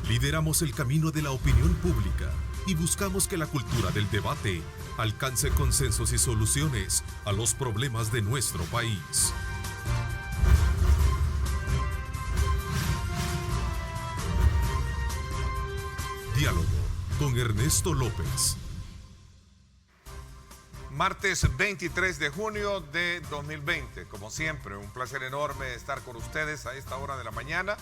Lideramos el camino de la opinión pública y buscamos que la cultura del debate alcance consensos y soluciones a los problemas de nuestro país. Diálogo con Ernesto López. Martes 23 de junio de 2020. Como siempre, un placer enorme estar con ustedes a esta hora de la mañana,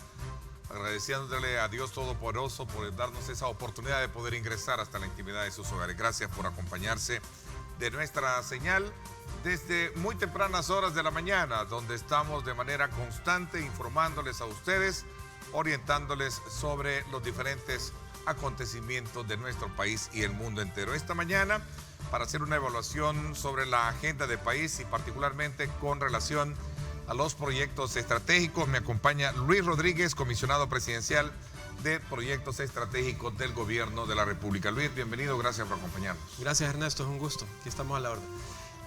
agradeciéndole a Dios Todopoderoso por darnos esa oportunidad de poder ingresar hasta la intimidad de sus hogares. Gracias por acompañarse de nuestra señal desde muy tempranas horas de la mañana, donde estamos de manera constante informándoles a ustedes, orientándoles sobre los diferentes acontecimientos de nuestro país y el mundo entero. Esta mañana, para hacer una evaluación sobre la agenda de país y particularmente con relación a los proyectos estratégicos, me acompaña Luis Rodríguez, comisionado presidencial de proyectos estratégicos del gobierno de la República. Luis, bienvenido, gracias por acompañarnos. Gracias, Ernesto, es un gusto, aquí estamos a la orden.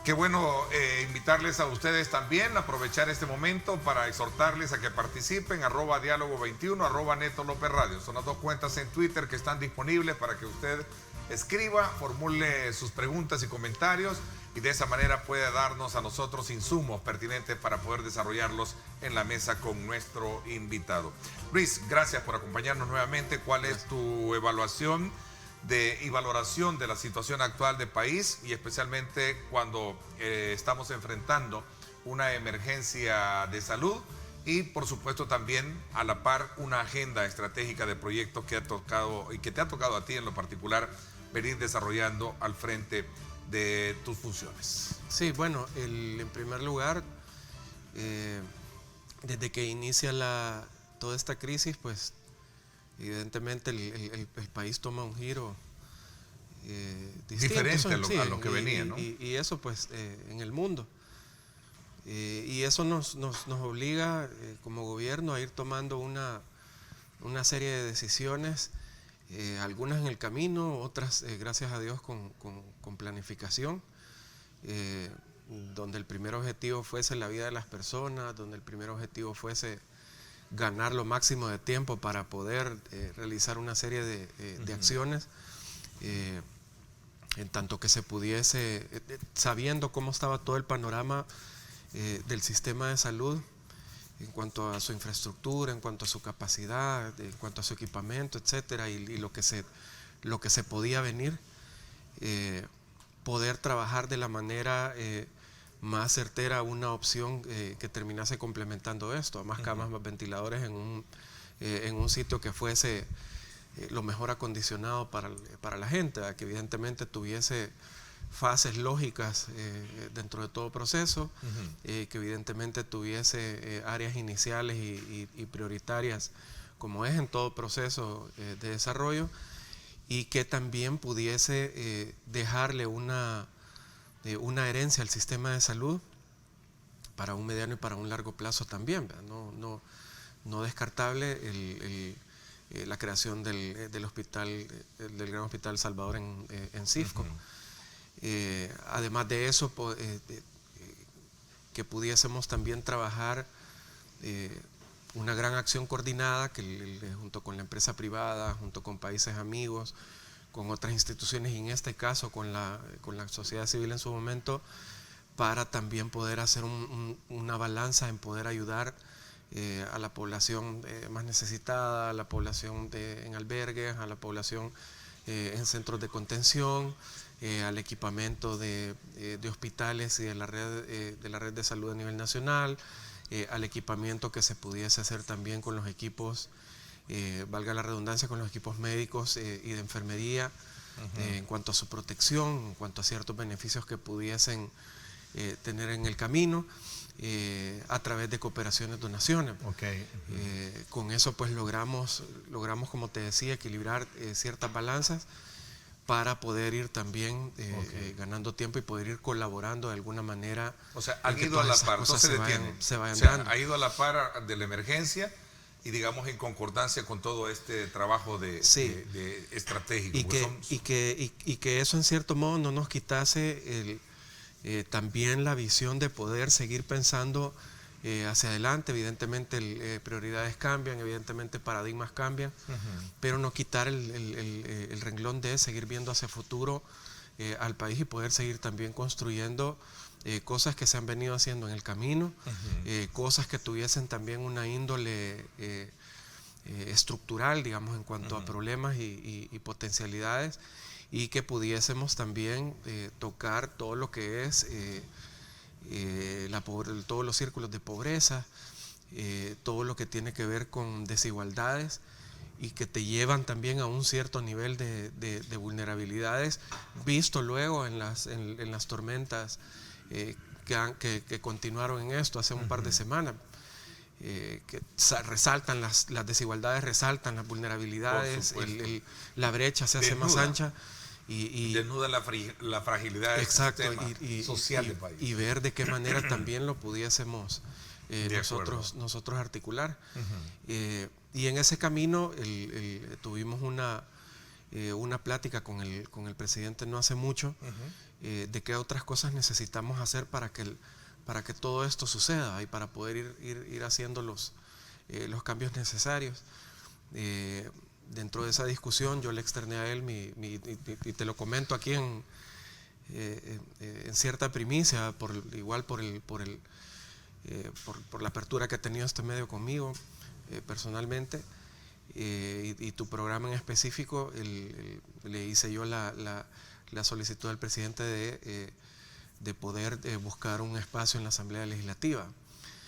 Qué bueno invitarles a ustedes también, aprovechar este momento para exhortarles a que participen, @diálogo21, @Neto López Radio. Son las dos cuentas en Twitter que están disponibles para que usted escriba, formule sus preguntas y comentarios y de esa manera pueda darnos a nosotros insumos pertinentes para poder desarrollarlos en la mesa con nuestro invitado. Luis, gracias por acompañarnos nuevamente. ¿Cuál es tu evaluación y valoración de la situación actual del país y especialmente cuando estamos enfrentando una emergencia de salud y por supuesto también a la par una agenda estratégica de proyectos que ha tocado y que te ha tocado a ti en lo particular venir desarrollando al frente de tus funciones? Sí, bueno, en primer lugar, desde que inicia toda esta crisis, pues evidentemente el país toma un giro distinto, diferente a lo que venía, ¿no? Y eso pues en el mundo. Y eso nos obliga como gobierno a ir tomando una serie de decisiones, algunas en el camino, otras gracias a Dios con planificación, donde el primer objetivo fuese la vida de las personas, donde el primer objetivo fuese ganar lo máximo de tiempo para poder realizar una serie de acciones, en tanto que se pudiese, sabiendo cómo estaba todo el panorama del sistema de salud en cuanto a su infraestructura, en cuanto a su capacidad, en cuanto a su equipamiento, etcétera, y lo que se podía venir, poder trabajar de la manera más certera una opción que terminase complementando esto, más camas, más ventiladores en un sitio que fuese lo mejor acondicionado para la gente, que evidentemente tuviese fases lógicas dentro de todo proceso, que evidentemente tuviese áreas iniciales y prioritarias como es en todo proceso de desarrollo, y que también pudiese dejarle una herencia al sistema de salud para un mediano y para un largo plazo también, no descartable la creación del hospital, del Gran Hospital Salvador en Cifco. Además de eso, que pudiésemos también trabajar una gran acción coordinada que junto con la empresa privada, junto con países amigos, con otras instituciones y en este caso con la sociedad civil en su momento, para también poder hacer una balanza en poder ayudar a la población más necesitada, a la población en albergues, a la población en centros de contención, al equipamiento de hospitales y de la red de salud a nivel nacional, al equipamiento que se pudiese hacer también con los equipos, valga la redundancia, con los equipos médicos y de enfermería, en cuanto a su protección, en cuanto a ciertos beneficios que pudiesen tener en el camino, a través de cooperaciones, donaciones. Con eso pues logramos, como te decía, equilibrar ciertas balanzas para poder ir también ganando tiempo y poder ir colaborando de alguna manera. O sea, han ido a la par, no se detienen. Se vayan o sea, dando. ha ido a la par de la emergencia y digamos en concordancia con todo este trabajo de estratégico. Y que eso en cierto modo no nos quitase también la visión de poder seguir pensando hacia adelante. Evidentemente prioridades cambian, evidentemente paradigmas cambian, pero no quitar el renglón de seguir viendo hacia futuro al país y poder seguir también construyendo cosas que se han venido haciendo en el camino, cosas que tuviesen también una índole estructural, digamos, en cuanto a problemas y potencialidades, y que pudiésemos también tocar todo lo que es todos los círculos de pobreza, todo lo que tiene que ver con desigualdades y que te llevan también a un cierto nivel de vulnerabilidades, visto luego en las tormentas que continuaron en esto hace un par de semanas. Que resaltan las desigualdades, resaltan las vulnerabilidades, la brecha se hace más ancha y desnuda la fragilidad del sistema social del país. Y ver de qué manera también lo pudiésemos nosotros articular. Y en ese camino tuvimos una plática con el presidente no hace mucho, de qué otras cosas necesitamos hacer para que todo esto suceda y para poder ir haciendo los cambios necesarios. Dentro de esa discusión yo le externé a él y te lo comento aquí en cierta primicia, por la apertura que ha tenido este medio conmigo personalmente, y tu programa en específico. Le hice yo la solicitud al presidente de poder buscar un espacio en la Asamblea Legislativa.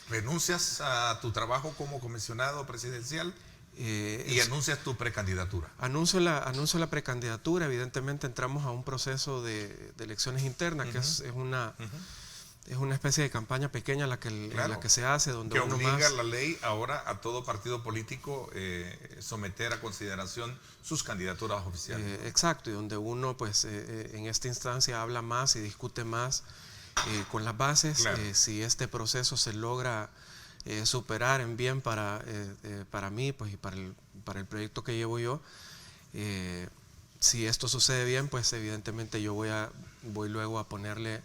¿Renuncias a tu trabajo como comisionado presidencial y anuncias tu precandidatura? Anuncio la precandidatura. Evidentemente entramos a un proceso de elecciones internas, que es una especie de campaña pequeña la que se hace, donde que obliga la ley ahora a todo partido político someter a consideración sus candidaturas oficiales. Exacto, y donde uno pues en esta instancia habla más y discute más con las bases. Claro. Si este proceso se logra superar en bien para mí, pues, y para el proyecto que llevo yo, si esto sucede bien, pues evidentemente yo voy luego a ponerle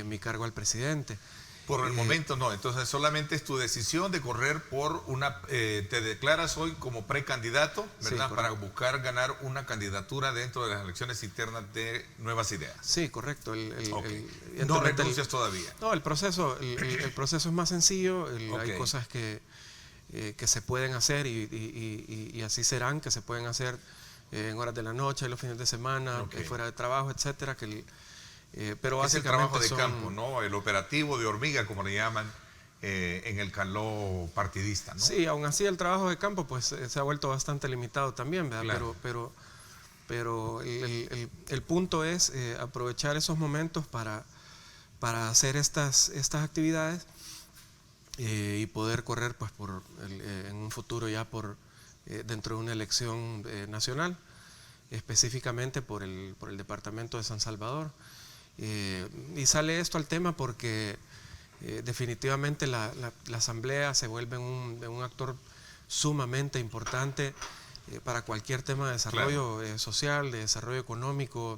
mi cargo al presidente. Por el momento no, entonces solamente es tu decisión de correr por te declaras hoy como precandidato, ¿verdad? Sí, para buscar ganar una candidatura dentro de las elecciones internas de Nuevas Ideas. Sí, correcto. No renuncias todavía. No, el proceso es más sencillo. Hay cosas que se pueden hacer y así serán, que se pueden hacer en horas de la noche, los fines de semana, fuera de trabajo, etcétera. Pero básicamente es el trabajo de campo, ¿no? El operativo de hormiga, como le llaman en el caló partidista, ¿no? Sí, aún así el trabajo de campo pues se ha vuelto bastante limitado también, ¿verdad? Claro. Pero el punto es aprovechar esos momentos para hacer estas actividades y poder correr pues en un futuro ya dentro de una elección nacional, específicamente por el departamento de San Salvador. Y sale esto al tema porque definitivamente la Asamblea se vuelve un actor sumamente importante para cualquier tema de desarrollo social, de desarrollo económico,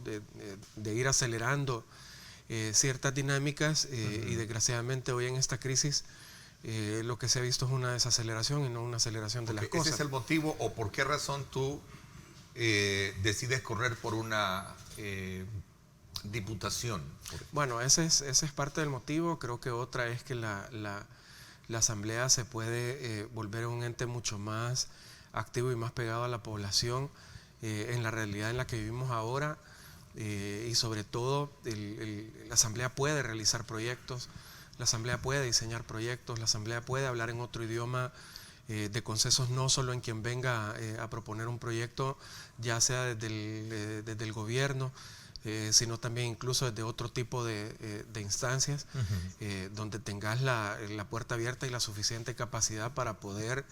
de ir acelerando ciertas dinámicas y desgraciadamente hoy en esta crisis lo que se ha visto es una desaceleración y no una aceleración de las cosas. ¿Ese es el motivo o por qué razón tú decides correr por una diputación? Bueno, ese es parte del motivo. Creo que otra es que la Asamblea se puede volver un ente mucho más activo y más pegado a la población en la realidad en la que vivimos ahora, y sobre todo la Asamblea puede realizar proyectos, la Asamblea puede diseñar proyectos, la Asamblea puede hablar en otro idioma de consensos, no solo en quien venga a proponer un proyecto, ya sea desde el gobierno, sino también incluso desde otro tipo de instancias, donde tengas la puerta abierta y la suficiente capacidad para poder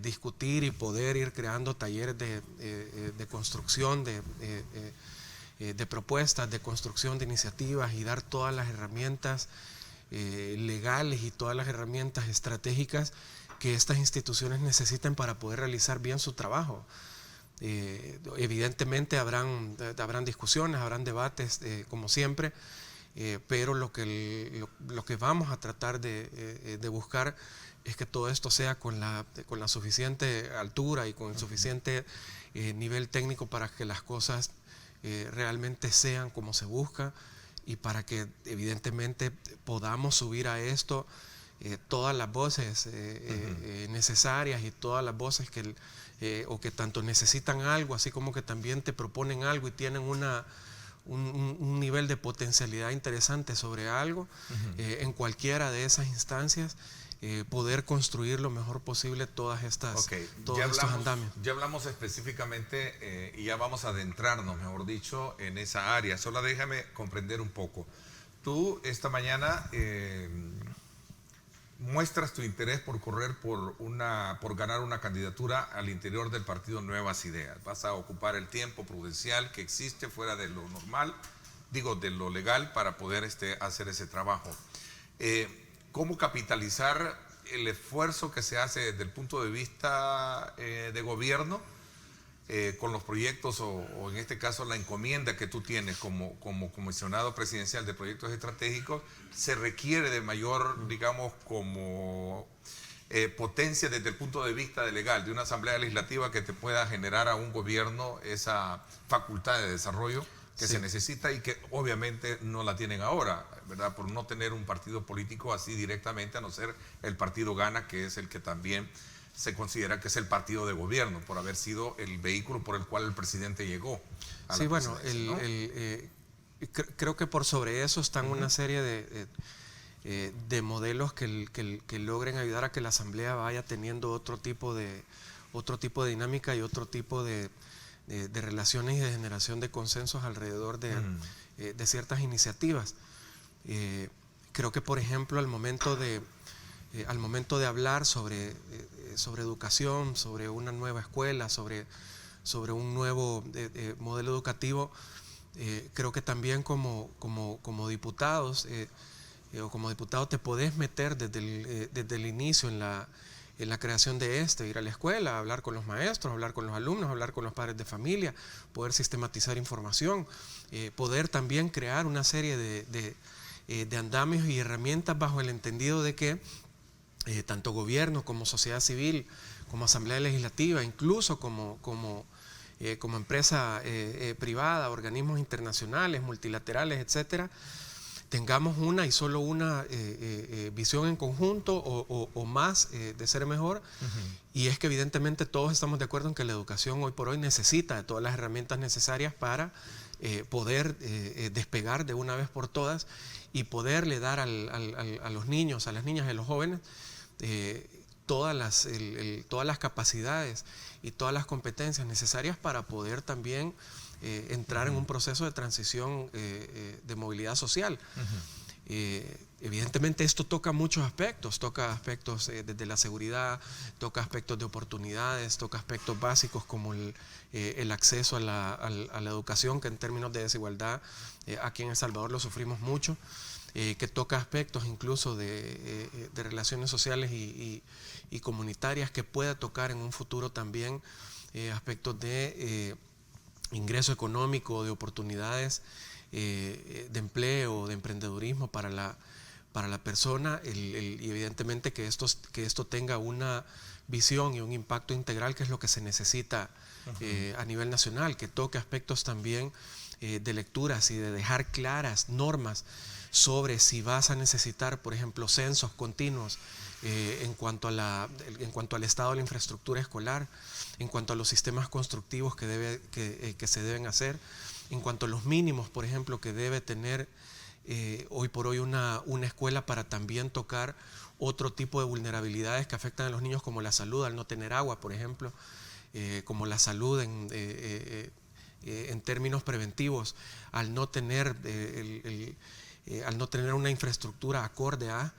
discutir y poder ir creando talleres de construcción, de propuestas, de construcción de iniciativas y dar todas las herramientas legales y todas las herramientas estratégicas que estas instituciones necesiten para poder realizar bien su trabajo. Evidentemente habrán discusiones, habrán debates, como siempre, pero lo que vamos a tratar de buscar es que todo esto sea con la suficiente altura y con el suficiente nivel técnico para que las cosas realmente sean como se busca, y para que evidentemente podamos subir a esto todas las voces necesarias, y todas las voces o que tanto necesitan algo, así como que también te proponen algo y tienen un nivel de potencialidad interesante sobre algo, en cualquiera de esas instancias, poder construir lo mejor posible todos estos andamios. Ya hablamos específicamente y ya vamos a adentrarnos, mejor dicho, en esa área. Solo déjame comprender un poco. Tú esta mañana muestras tu interés por correr por ganar una candidatura al interior del partido Nuevas Ideas. Vas a ocupar el tiempo prudencial que existe fuera de lo normal, de lo legal, para poder hacer ese trabajo. ¿Cómo capitalizar el esfuerzo que se hace desde el punto de vista de gobierno con los proyectos o en este caso la encomienda que tú tienes como comisionado presidencial de proyectos estratégicos? Se requiere de mayor, digamos, como potencia desde el punto de vista de legal, de una asamblea legislativa que te pueda generar a un gobierno esa facultad de desarrollo que se necesita y que obviamente no la tienen ahora, ¿verdad? Por no tener un partido político así directamente, a no ser el partido Gana, que es el que también se considera que es el partido de gobierno, por haber sido el vehículo por el cual el presidente llegó a la presidencia, ¿no? Creo que por sobre eso están una serie de modelos que logren ayudar a que la Asamblea vaya teniendo otro tipo de dinámica y otro tipo de relaciones y de generación de consensos alrededor de ciertas iniciativas. Creo que, por ejemplo, al momento de hablar sobre educación, sobre una nueva escuela, sobre un nuevo modelo educativo, creo que también como diputados o como diputado te podés meter desde el inicio en la creación de ir a la escuela, hablar con los maestros, hablar con los alumnos, hablar con los padres de familia, poder sistematizar información, poder también crear una serie de andamios y herramientas bajo el entendido de que tanto gobierno como sociedad civil, como asamblea legislativa, incluso como empresa privada, organismos internacionales, multilaterales, etcétera, tengamos una y solo una visión en conjunto o más de ser mejor. Y es que evidentemente todos estamos de acuerdo en que la educación hoy por hoy necesita de todas las herramientas necesarias para poder despegar de una vez por todas y poderle dar a los niños, a las niñas y a los jóvenes todas las capacidades y todas las competencias necesarias para poder también entrar en un proceso de transición de movilidad social. Evidentemente esto toca muchos aspectos, desde la seguridad, toca aspectos de oportunidades, toca aspectos básicos como el acceso a la educación, que en términos de desigualdad aquí en El Salvador lo sufrimos mucho, que toca aspectos incluso de relaciones sociales y comunitarias, que pueda tocar en un futuro también aspectos de ingreso económico, de oportunidades de empleo, de emprendedurismo para la persona, y evidentemente que esto tenga una visión y un impacto integral, que es lo que se necesita a nivel nacional, que toque aspectos también de lecturas y de dejar claras normas sobre si vas a necesitar, por ejemplo, censos continuos en cuanto al estado de la infraestructura escolar, en cuanto a los sistemas constructivos que se deben hacer, en cuanto a los mínimos, por ejemplo, que debe tener hoy por hoy una escuela para también tocar otro tipo de vulnerabilidades que afectan a los niños, como la salud al no tener agua, por ejemplo, como la salud en términos preventivos al no tener una infraestructura acorde a,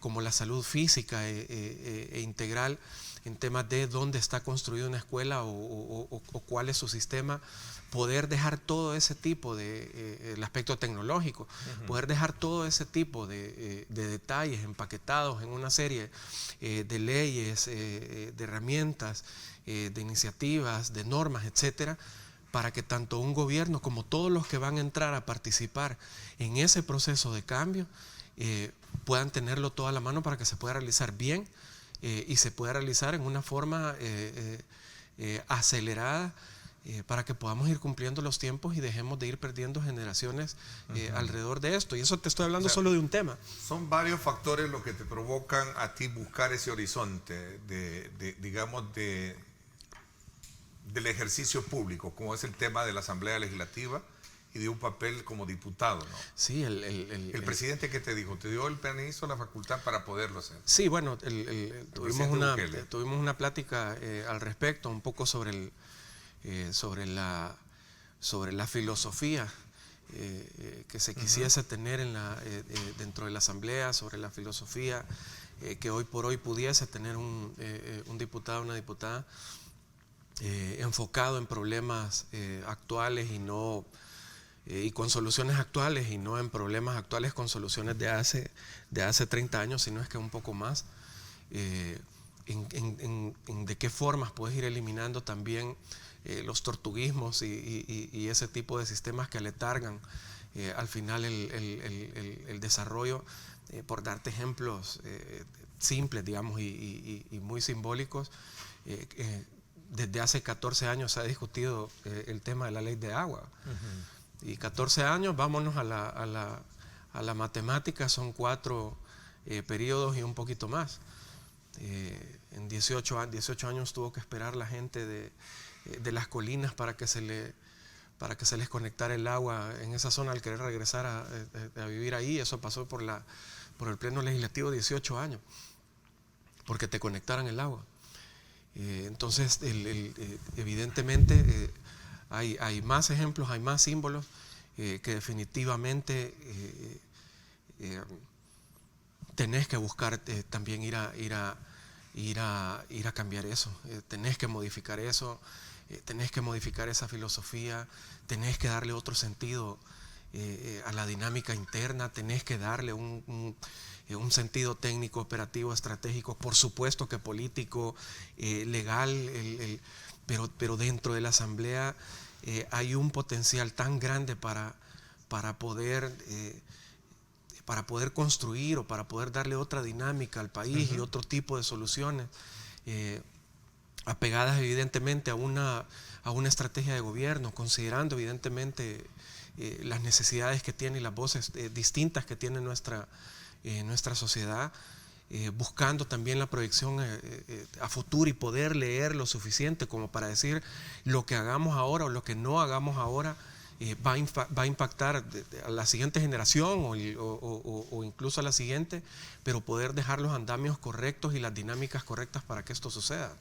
como la salud física e integral en temas de dónde está construida una escuela o cuál es su sistema, poder dejar todo ese tipo el aspecto tecnológico, poder dejar todo ese tipo de detalles empaquetados en una serie de leyes, de herramientas, de iniciativas, de normas, etcétera, para que tanto un gobierno como todos los que van a entrar a participar en ese proceso de cambio puedan tenerlo todo a la mano para que se pueda realizar bien y se pueda realizar en una forma acelerada, para que podamos ir cumpliendo los tiempos y dejemos de ir perdiendo generaciones alrededor de esto. Y eso te estoy hablando solo de un tema. Son varios factores los que te provocan a ti buscar ese horizonte digamos, del ejercicio público, como es el tema de la Asamblea Legislativa y de un papel como diputado, ¿no? Sí, el presidente, ¿qué te dijo? ¿Te dio el permiso, la facultad para poderlo hacer? Sí, bueno, tuvimos una plática al respecto, un poco sobre la filosofía que se quisiese tener dentro de la Asamblea, sobre la filosofía que hoy por hoy pudiese tener un diputado o una diputada enfocado en problemas actuales y con soluciones actuales, y no en problemas actuales con soluciones de hace 30 años, sino es que un poco más. De qué formas puedes ir eliminando también los tortuguismos y ese tipo de sistemas que aletargan al final el desarrollo. Por darte ejemplos simples, digamos, y muy simbólicos, desde hace 14 años se ha discutido el tema de la ley de agua. Y 14 años, vámonos a la matemática, son 4 periodos y un poquito más. En 18 años tuvo que esperar la gente de las colinas para que se les conectara el agua en esa zona al querer regresar a vivir ahí. Eso pasó por el pleno legislativo, 18 años, porque te conectaran el agua. Entonces, evidentemente, hay más ejemplos, hay más símbolos que definitivamente tenés que buscar también ir a cambiar eso. Tenés que modificar eso, tenés que modificar esa filosofía, tenés que darle otro sentido a la dinámica interna, tenés que darle un sentido técnico, operativo, estratégico, por supuesto que político, legal, pero dentro de la Asamblea hay un potencial tan grande para poder construir o para poder darle otra dinámica al país y otro tipo de soluciones apegadas evidentemente a una estrategia de gobierno, considerando evidentemente las necesidades que tiene y las voces distintas que tiene nuestra sociedad, buscando también la proyección a futuro y poder leer lo suficiente como para decir lo que hagamos ahora o lo que no hagamos ahora va a impactar a la siguiente generación o incluso a la siguiente, pero poder dejar los andamios correctos y las dinámicas correctas para que esto suceda.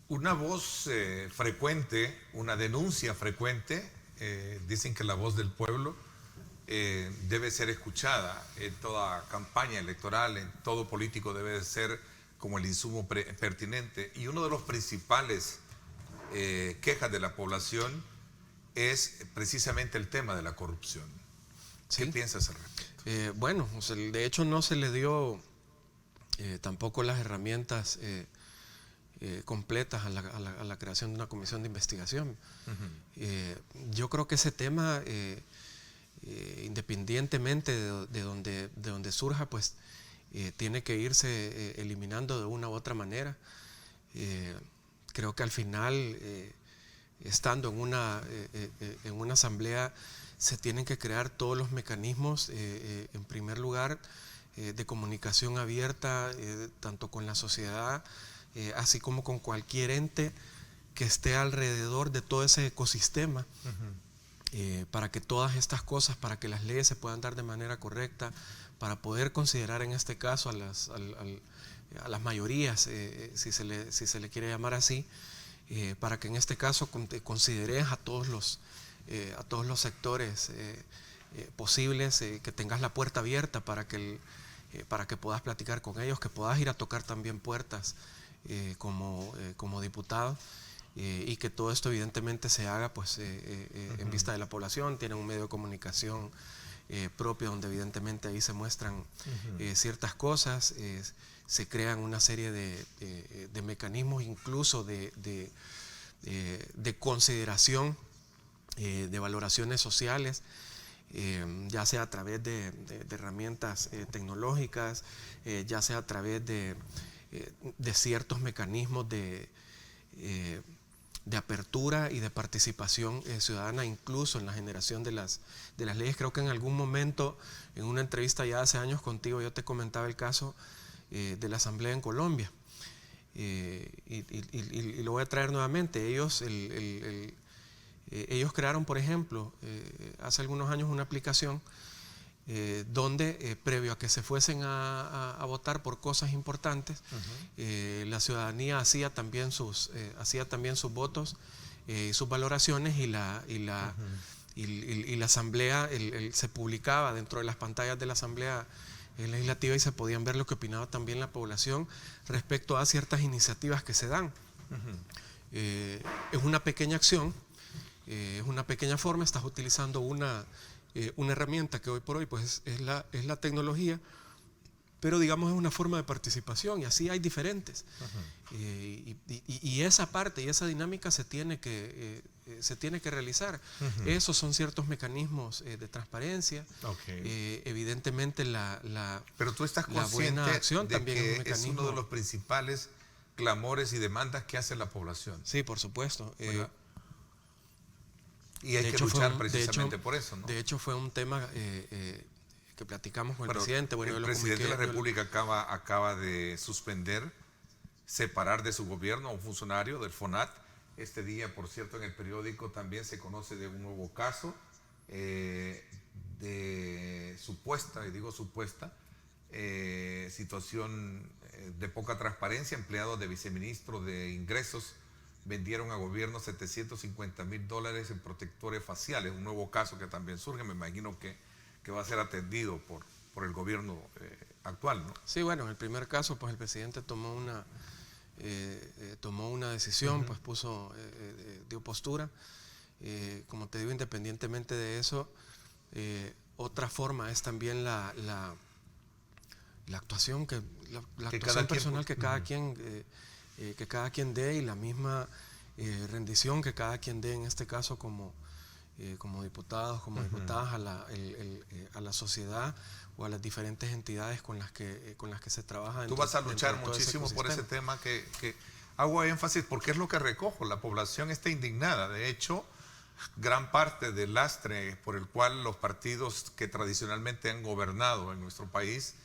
Una voz frecuente, una denuncia frecuente, dicen que la voz del pueblo debe ser escuchada en toda campaña electoral, en todo político debe ser como el insumo pertinente. Y uno de los principales quejas de la población es precisamente el tema de la corrupción. ¿Qué piensas al respecto? Bueno, o sea, de hecho no se le dio tampoco las herramientas completas a la creación de una comisión de investigación. Yo creo que ese tema, independientemente de donde surja, pues tiene que irse eliminando de una u otra manera. Creo que al final, estando en una asamblea, se tienen que crear todos los mecanismos, en primer lugar, de comunicación abierta, tanto con la sociedad, así como con cualquier ente que esté alrededor de todo ese ecosistema, para que todas estas cosas, para que las leyes se puedan dar de manera correcta, para poder considerar en este caso a las mayorías, si se le quiere llamar así, para que en este caso consideres a todos los sectores posibles, que tengas la puerta abierta para que puedas platicar con ellos, que puedas ir a tocar también puertas como diputado, y que todo esto evidentemente se haga pues en vista de la población. Tienen un medio de comunicación propio donde evidentemente ahí se muestran ciertas cosas, se crean una serie de mecanismos, incluso de de consideración de valoraciones sociales, ya sea a través de herramientas tecnológicas, ya sea a través de ciertos mecanismos de apertura y de participación ciudadana, incluso en la generación de las leyes. Creo que en algún momento, en una entrevista ya hace años contigo, yo te comentaba el caso de la Asamblea en Colombia. Y lo voy a traer nuevamente. Ellos crearon, por ejemplo, hace algunos años una aplicación donde previo a que se fuesen a votar por cosas importantes, la ciudadanía hacía también sus votos y sus valoraciones, y la asamblea se publicaba dentro de las pantallas de la asamblea legislativa, y se podían ver lo que opinaba también la población respecto a ciertas iniciativas que se dan. Es una pequeña acción, es una pequeña forma. Estás utilizando una herramienta que hoy por hoy pues es la tecnología, pero digamos es una forma de participación, y así hay diferentes. Y esa parte y esa dinámica se tiene que realizar. Esos son ciertos mecanismos de transparencia. Evidentemente pero tú estás la buena consciente acción de también que es un mecanismo. es uno de los principales clamores y demandas que hace la población. Sí, por supuesto. Y hay que luchar precisamente por eso, ¿no? De hecho, fue un tema que platicamos con el presidente. Bueno, el presidente de la República acaba de suspender, separar de su gobierno a un funcionario del FONAT. Este día, por cierto, en el periódico también se conoce de un nuevo caso de supuesta, y digo supuesta, situación de poca transparencia. Empleados de viceministro de Ingresos vendieron a gobierno $750,000 en protectores faciales. Un nuevo caso que también surge, me imagino que va a ser atendido por el gobierno actual, ¿no? Sí, bueno, en el primer caso, pues el presidente tomó una decisión, pues dio postura. Como te digo, independientemente de eso, otra forma es también la actuación personal que cada quien dé, y la misma rendición que cada quien dé, en este caso como diputados, como diputadas, a la sociedad o a las diferentes entidades con las que se trabaja. Tú vas a luchar muchísimo por ese tema que hago énfasis, porque es lo que recojo. La población está indignada. De hecho, gran parte del lastre por el cual los partidos que tradicionalmente han gobernado en nuestro país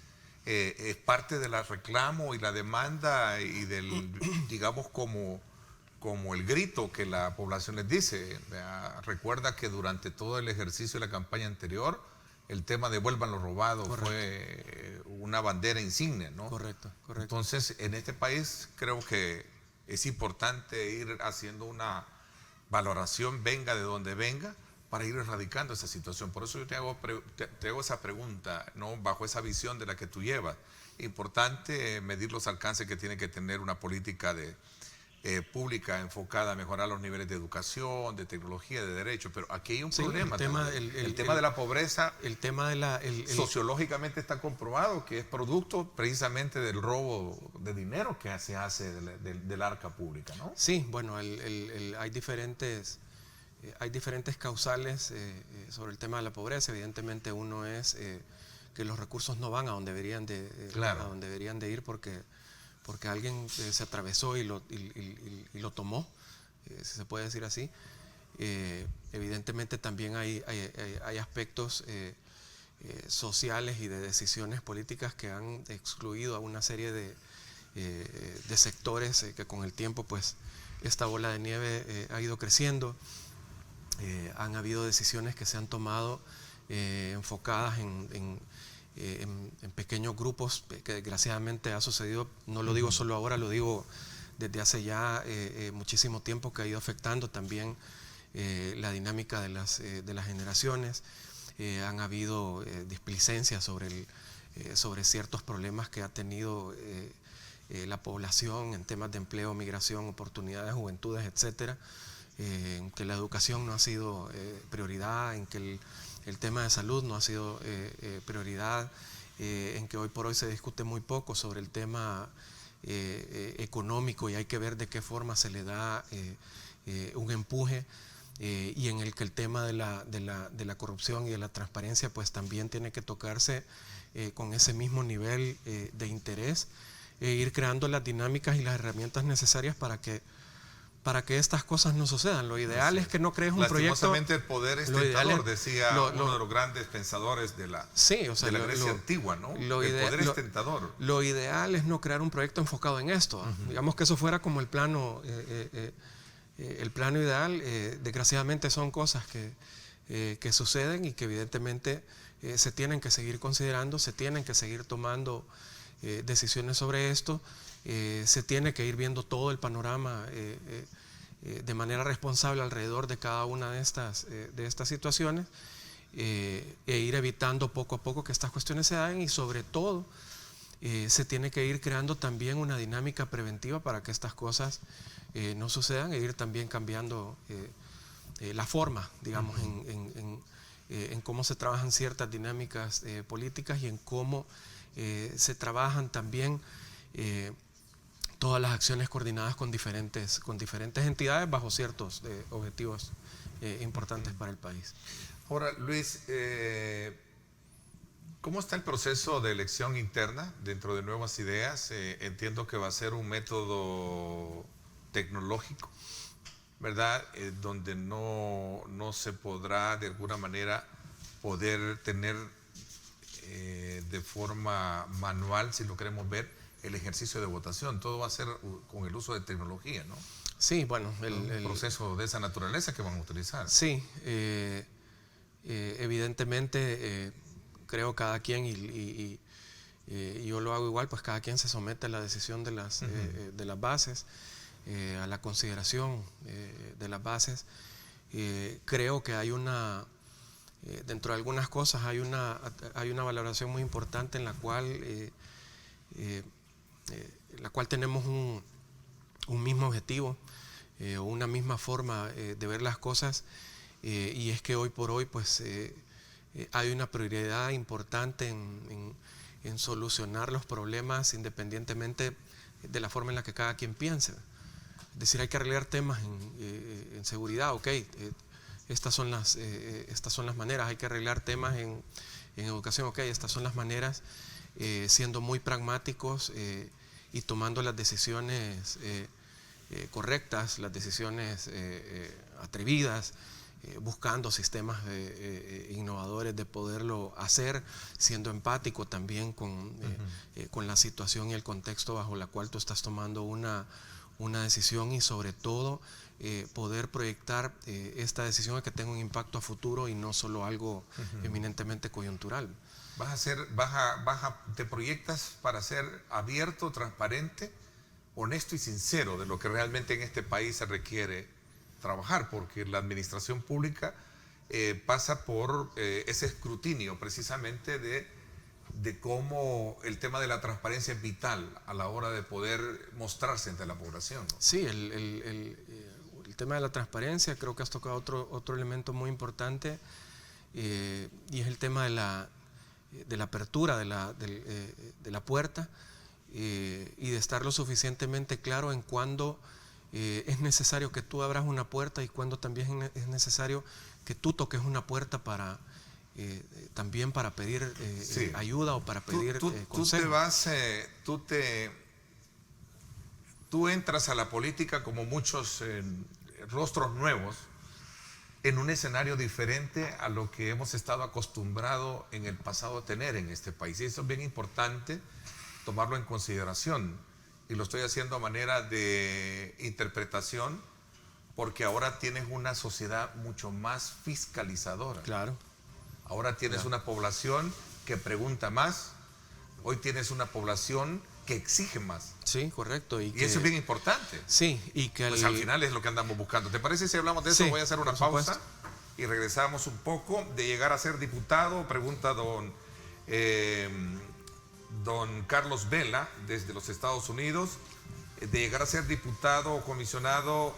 es parte de la reclamo y la demanda y del, digamos, como el grito que la población les dice. Recuerda que durante todo el ejercicio de la campaña anterior, el tema de vuelvan los robados fue una bandera insignia, ¿no? Correcto. Entonces, en este país creo que es importante ir haciendo una valoración, venga de donde venga, para ir erradicando esa situación. Por eso yo te hago esa pregunta, ¿no? Bajo esa visión de la que tú llevas. Importante medir los alcances que tiene que tener una política pública enfocada a mejorar los niveles de educación, de tecnología, de derechos, pero aquí hay un problema. El tema de la pobreza, sociológicamente está comprobado que es producto precisamente del robo de dinero que se hace del arca pública, ¿no? Sí, bueno, hay diferentes causales sobre el tema de la pobreza. Evidentemente uno es que los recursos no van a donde deberían de ir porque alguien se atravesó y lo tomó, si se puede decir así. Evidentemente también hay aspectos sociales y de decisiones políticas que han excluido a una serie de sectores que con el tiempo pues esta bola de nieve ha ido creciendo. Han habido decisiones que se han tomado enfocadas en pequeños grupos, que desgraciadamente ha sucedido, no lo digo solo ahora, lo digo desde hace ya muchísimo tiempo, que ha ido afectando también la dinámica de las generaciones. Han habido displicencias sobre ciertos problemas que ha tenido la población en temas de empleo, migración, oportunidades, juventudes, etcétera, en que la educación no ha sido prioridad, en que el tema de salud no ha sido prioridad, en que hoy por hoy se discute muy poco sobre el tema económico, y hay que ver de qué forma se le da un empuje, y en el que el tema de la corrupción y de la transparencia pues también tiene que tocarse con ese mismo nivel de interés, e ir creando las dinámicas y las herramientas necesarias para que estas cosas no sucedan. Lo ideal es que no crees un proyecto. Lastimosamente el poder es tentador, decía uno de los grandes pensadores de la Grecia antigua, ¿no? El poder es tentador. Lo ideal es no crear un proyecto enfocado en esto. Digamos que eso fuera como el plano ideal. Desgraciadamente son cosas que suceden y que evidentemente se tienen que seguir considerando, se tienen que seguir tomando decisiones sobre esto. Se tiene que ir viendo todo el panorama de manera responsable alrededor de cada una de estas situaciones, e ir evitando poco a poco que estas cuestiones se den, y sobre todo se tiene que ir creando también una dinámica preventiva para que estas cosas no sucedan, e ir también cambiando la forma, digamos, en cómo se trabajan ciertas dinámicas políticas, y en cómo se trabajan también todas las acciones coordinadas con diferentes entidades bajo ciertos objetivos importantes para el país. Ahora, Luis, ¿cómo está el proceso de elección interna dentro de Nuevas Ideas? Entiendo que va a ser un método tecnológico, ¿verdad? Donde no se podrá de alguna manera poder tener de forma manual, si lo queremos ver, el ejercicio de votación. Todo va a ser con el uso de tecnología, ¿no? Sí, bueno, el proceso de esa naturaleza que van a utilizar. Sí, evidentemente creo cada quien, y yo lo hago igual, pues cada quien se somete a la decisión de las bases, a la consideración de las bases. Creo que hay dentro de algunas cosas hay una valoración muy importante en la cual tenemos un mismo objetivo, una misma forma de ver las cosas, y es que hoy por hoy pues hay una prioridad importante en solucionar los problemas independientemente de la forma en la que cada quien piense. Es decir, hay que arreglar temas en seguridad, estas son las maneras. Hay que arreglar temas en educación, estas son las maneras, siendo muy pragmáticos y tomando las decisiones correctas, las decisiones atrevidas, buscando sistemas innovadores de poderlo hacer, siendo empático también con la situación y el contexto bajo la cual tú estás tomando una decisión, y sobre todo poder proyectar esta decisión a que tenga un impacto a futuro y no solo algo eminentemente coyuntural. ¿Te proyectas para ser abierto, transparente, honesto y sincero de lo que realmente en este país se requiere trabajar? Porque la administración pública pasa por ese escrutinio precisamente de cómo el tema de la transparencia es vital a la hora de poder mostrarse ante la población, ¿no? Sí, el tema de la transparencia, creo que has tocado otro elemento muy importante, y es el tema de la apertura de la puerta, y de estar lo suficientemente claro en cuándo es necesario que tú abras una puerta y cuándo también es necesario que tú toques una puerta también para pedir ayuda o para pedir consejo. Tú entras a la política como muchos rostros nuevos en un escenario diferente a lo que hemos estado acostumbrados en el pasado a tener en este país. Y eso es bien importante tomarlo en consideración. Y lo estoy haciendo a manera de interpretación, porque ahora tienes una sociedad mucho más fiscalizadora. Claro. Ahora tienes una población que pregunta más. Hoy tienes una población que exige más. Sí, correcto. Y eso es bien importante. Sí, y que pues al final es lo que andamos buscando. ¿Te parece si hablamos de eso? Sí, voy a hacer una pausa y regresamos un poco. De llegar a ser diputado, pregunta don Carlos Vela desde los Estados Unidos. De llegar a ser diputado o comisionado,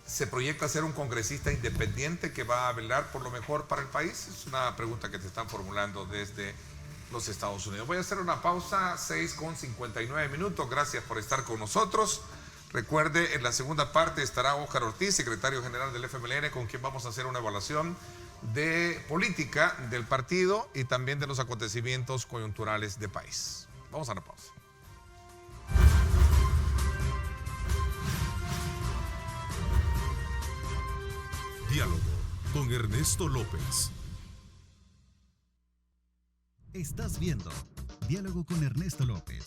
¿se proyecta ser un congresista independiente que va a velar por lo mejor para el país? Es una pregunta que te están formulando desde los Estados Unidos. Voy a hacer una pausa, 6:59 minutos. Gracias por estar con nosotros. Recuerde, en la segunda parte estará Óscar Ortiz, secretario general del FMLN, con quien vamos a hacer una evaluación de política del partido y también de los acontecimientos coyunturales del país. Vamos a la pausa. Diálogo con Ernesto López. Estás viendo Diálogo con Ernesto López.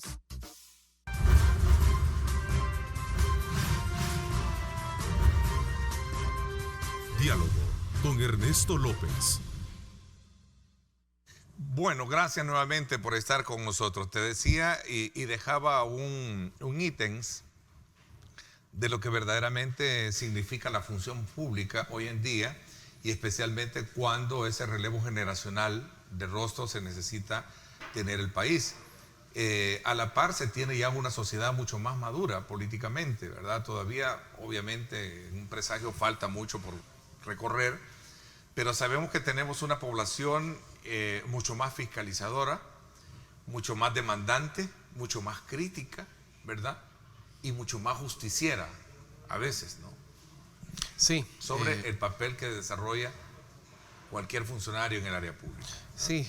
Diálogo con Ernesto López. Bueno, gracias nuevamente por estar con nosotros. Te decía y dejaba un ítems de lo que verdaderamente significa la función pública hoy en día y especialmente cuando ese relevo generacional de rostro se necesita tener el país. A la par se tiene ya una sociedad mucho más madura políticamente, ¿verdad? Todavía, obviamente, en un presagio falta mucho por recorrer, pero sabemos que tenemos una población mucho más fiscalizadora, mucho más demandante, mucho más crítica, ¿verdad? Y mucho más justiciera, a veces, ¿no? Sí. Sobre el papel que desarrolla cualquier funcionario en el área pública. Sí,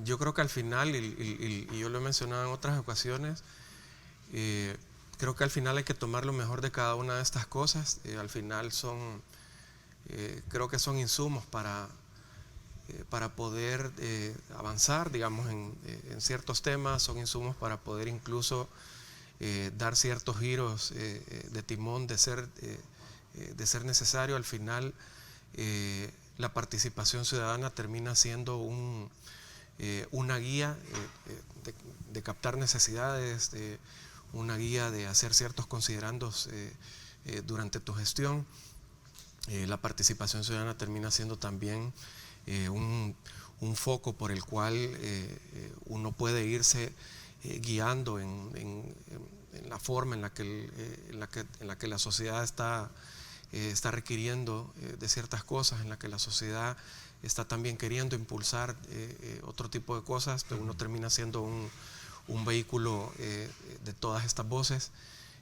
yo creo que al final, y yo lo he mencionado en otras ocasiones, creo que al final hay que tomar lo mejor de cada una de estas cosas. Al final creo que son insumos para poder avanzar, digamos, en ciertos temas, son insumos para poder incluso dar ciertos giros de timón de ser necesario. Al final, la participación ciudadana termina siendo una guía de captar necesidades, una guía de hacer ciertos considerandos durante tu gestión. La participación ciudadana termina siendo también un foco por el cual uno puede irse guiando en la forma en la que la sociedad está requiriendo de ciertas cosas, en la que la sociedad está también queriendo impulsar otro tipo de cosas, pero uno termina siendo un vehículo de todas estas voces.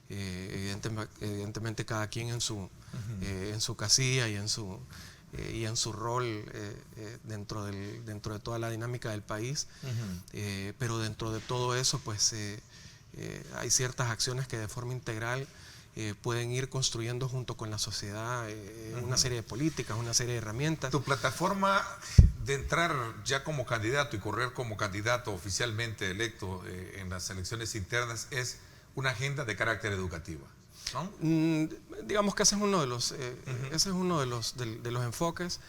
Evidentemente cada quien en su casilla y en su rol dentro de toda la dinámica del país, pero dentro de todo eso pues hay ciertas acciones que de forma integral pueden ir construyendo junto con la sociedad una serie de políticas, una serie de herramientas. Tu plataforma de entrar ya como candidato y correr como candidato oficialmente electo en las elecciones internas es una agenda de carácter educativo, ¿no? Digamos que ese es uno de los enfoques.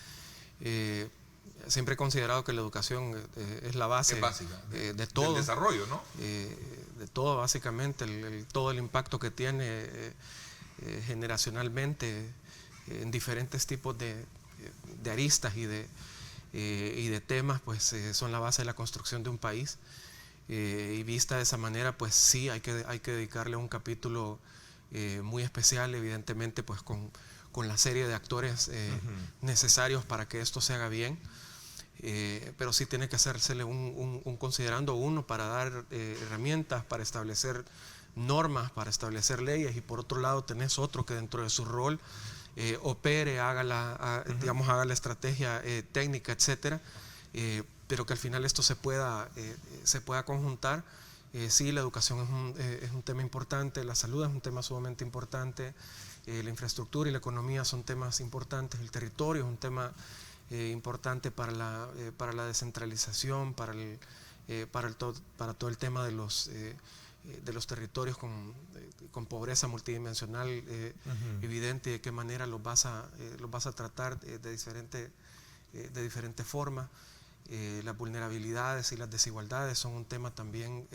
Siempre he considerado que la educación es la base de todo. Del desarrollo, ¿no? De todo, básicamente, todo el impacto que tiene generacionalmente en diferentes tipos de aristas y de temas, pues son la base de la construcción de un país. Y vista de esa manera, pues sí, hay que dedicarle un capítulo muy especial, evidentemente, pues con la serie de actores necesarios para que esto se haga bien. Pero sí tiene que hacérsele un considerando uno para dar herramientas, para establecer normas, para establecer leyes, y por otro lado tenés otro que dentro de su rol opere, haga la estrategia técnica, etcétera, pero que al final esto se pueda conjuntar. Sí, la educación es un tema importante, la salud es un tema sumamente importante, la infraestructura y la economía son temas importantes, el territorio es un tema importante para la descentralización, para todo el tema de los territorios con pobreza multidimensional evidente, y de qué manera los vas a tratar de diferente forma. Las vulnerabilidades y las desigualdades son un tema también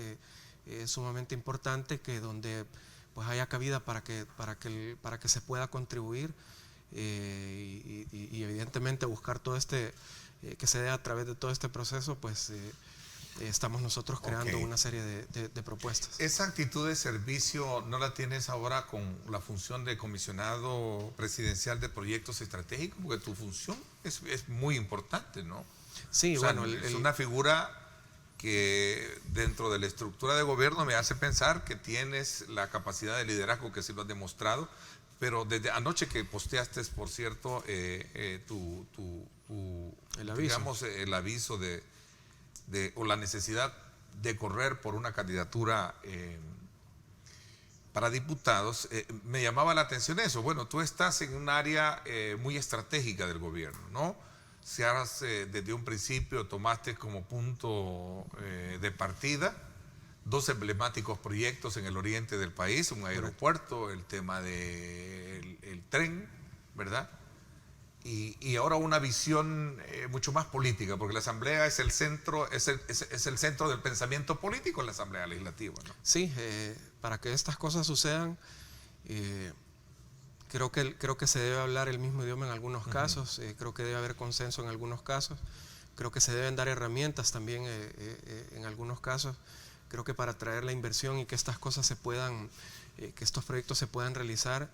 sumamente importante, que donde pues haya cabida para que se pueda contribuir. Y evidentemente buscar todo que se dé a través de todo este proceso, pues estamos nosotros creando una serie de propuestas. ¿Esa actitud de servicio no la tienes ahora con la función de comisionado presidencial de proyectos estratégicos? Porque tu función es muy importante, ¿no? Sí, o sea, bueno, es una figura que dentro de la estructura de gobierno me hace pensar que tienes la capacidad de liderazgo, que sí lo has demostrado, pero desde anoche que posteaste, por cierto, el aviso, digamos, el aviso o la necesidad de correr por una candidatura para diputados, me llamaba la atención eso. Bueno, tú estás en un área muy estratégica del gobierno, ¿no? Desde un principio tomaste como punto de partida 2 emblemáticos proyectos en el oriente del país, un aeropuerto, el tema del tren, ¿verdad? Y ahora una visión mucho más política, porque la Asamblea es el centro, es el centro del pensamiento político en la Asamblea Legislativa, ¿no? Sí, para que estas cosas sucedan, creo que se debe hablar el mismo idioma en algunos casos, creo que debe haber consenso en algunos casos, creo que se deben dar herramientas también en algunos casos. Creo que para atraer la inversión y que estas cosas que estos proyectos se puedan realizar,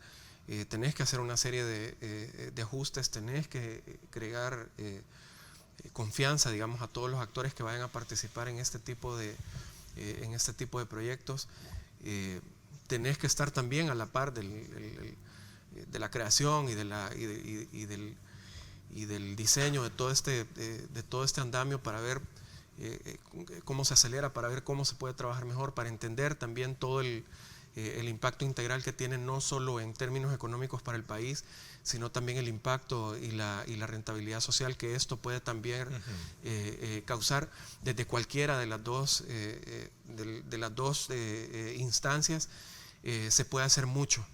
tenés que hacer una serie de ajustes, tenés que crear confianza, digamos, a todos los actores que vayan a participar en este tipo de proyectos. Tenés que estar también a la par de la creación y del diseño de todo este andamio, para ver cómo se acelera, para ver cómo se puede trabajar mejor, para entender también todo el impacto integral que tiene, no solo en términos económicos para el país, sino también el impacto y la rentabilidad social que esto puede también causar desde cualquiera de las dos instancias. Se puede hacer mucho.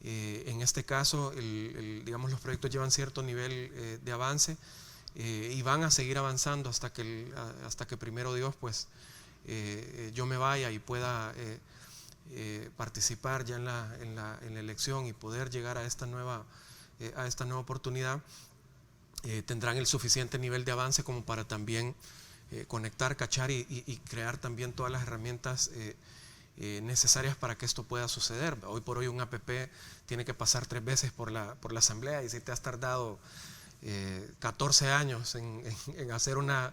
En este caso, digamos, los proyectos llevan cierto nivel de avance, y van a seguir avanzando hasta que primero Dios, pues, yo me vaya y pueda participar ya en la elección y poder llegar a esta nueva oportunidad. Tendrán el suficiente nivel de avance como para también conectar, cachar y crear también todas las herramientas necesarias para que esto pueda suceder. Hoy por hoy un APP tiene que pasar 3 veces por la Asamblea, y si te has tardado 14 años en hacer una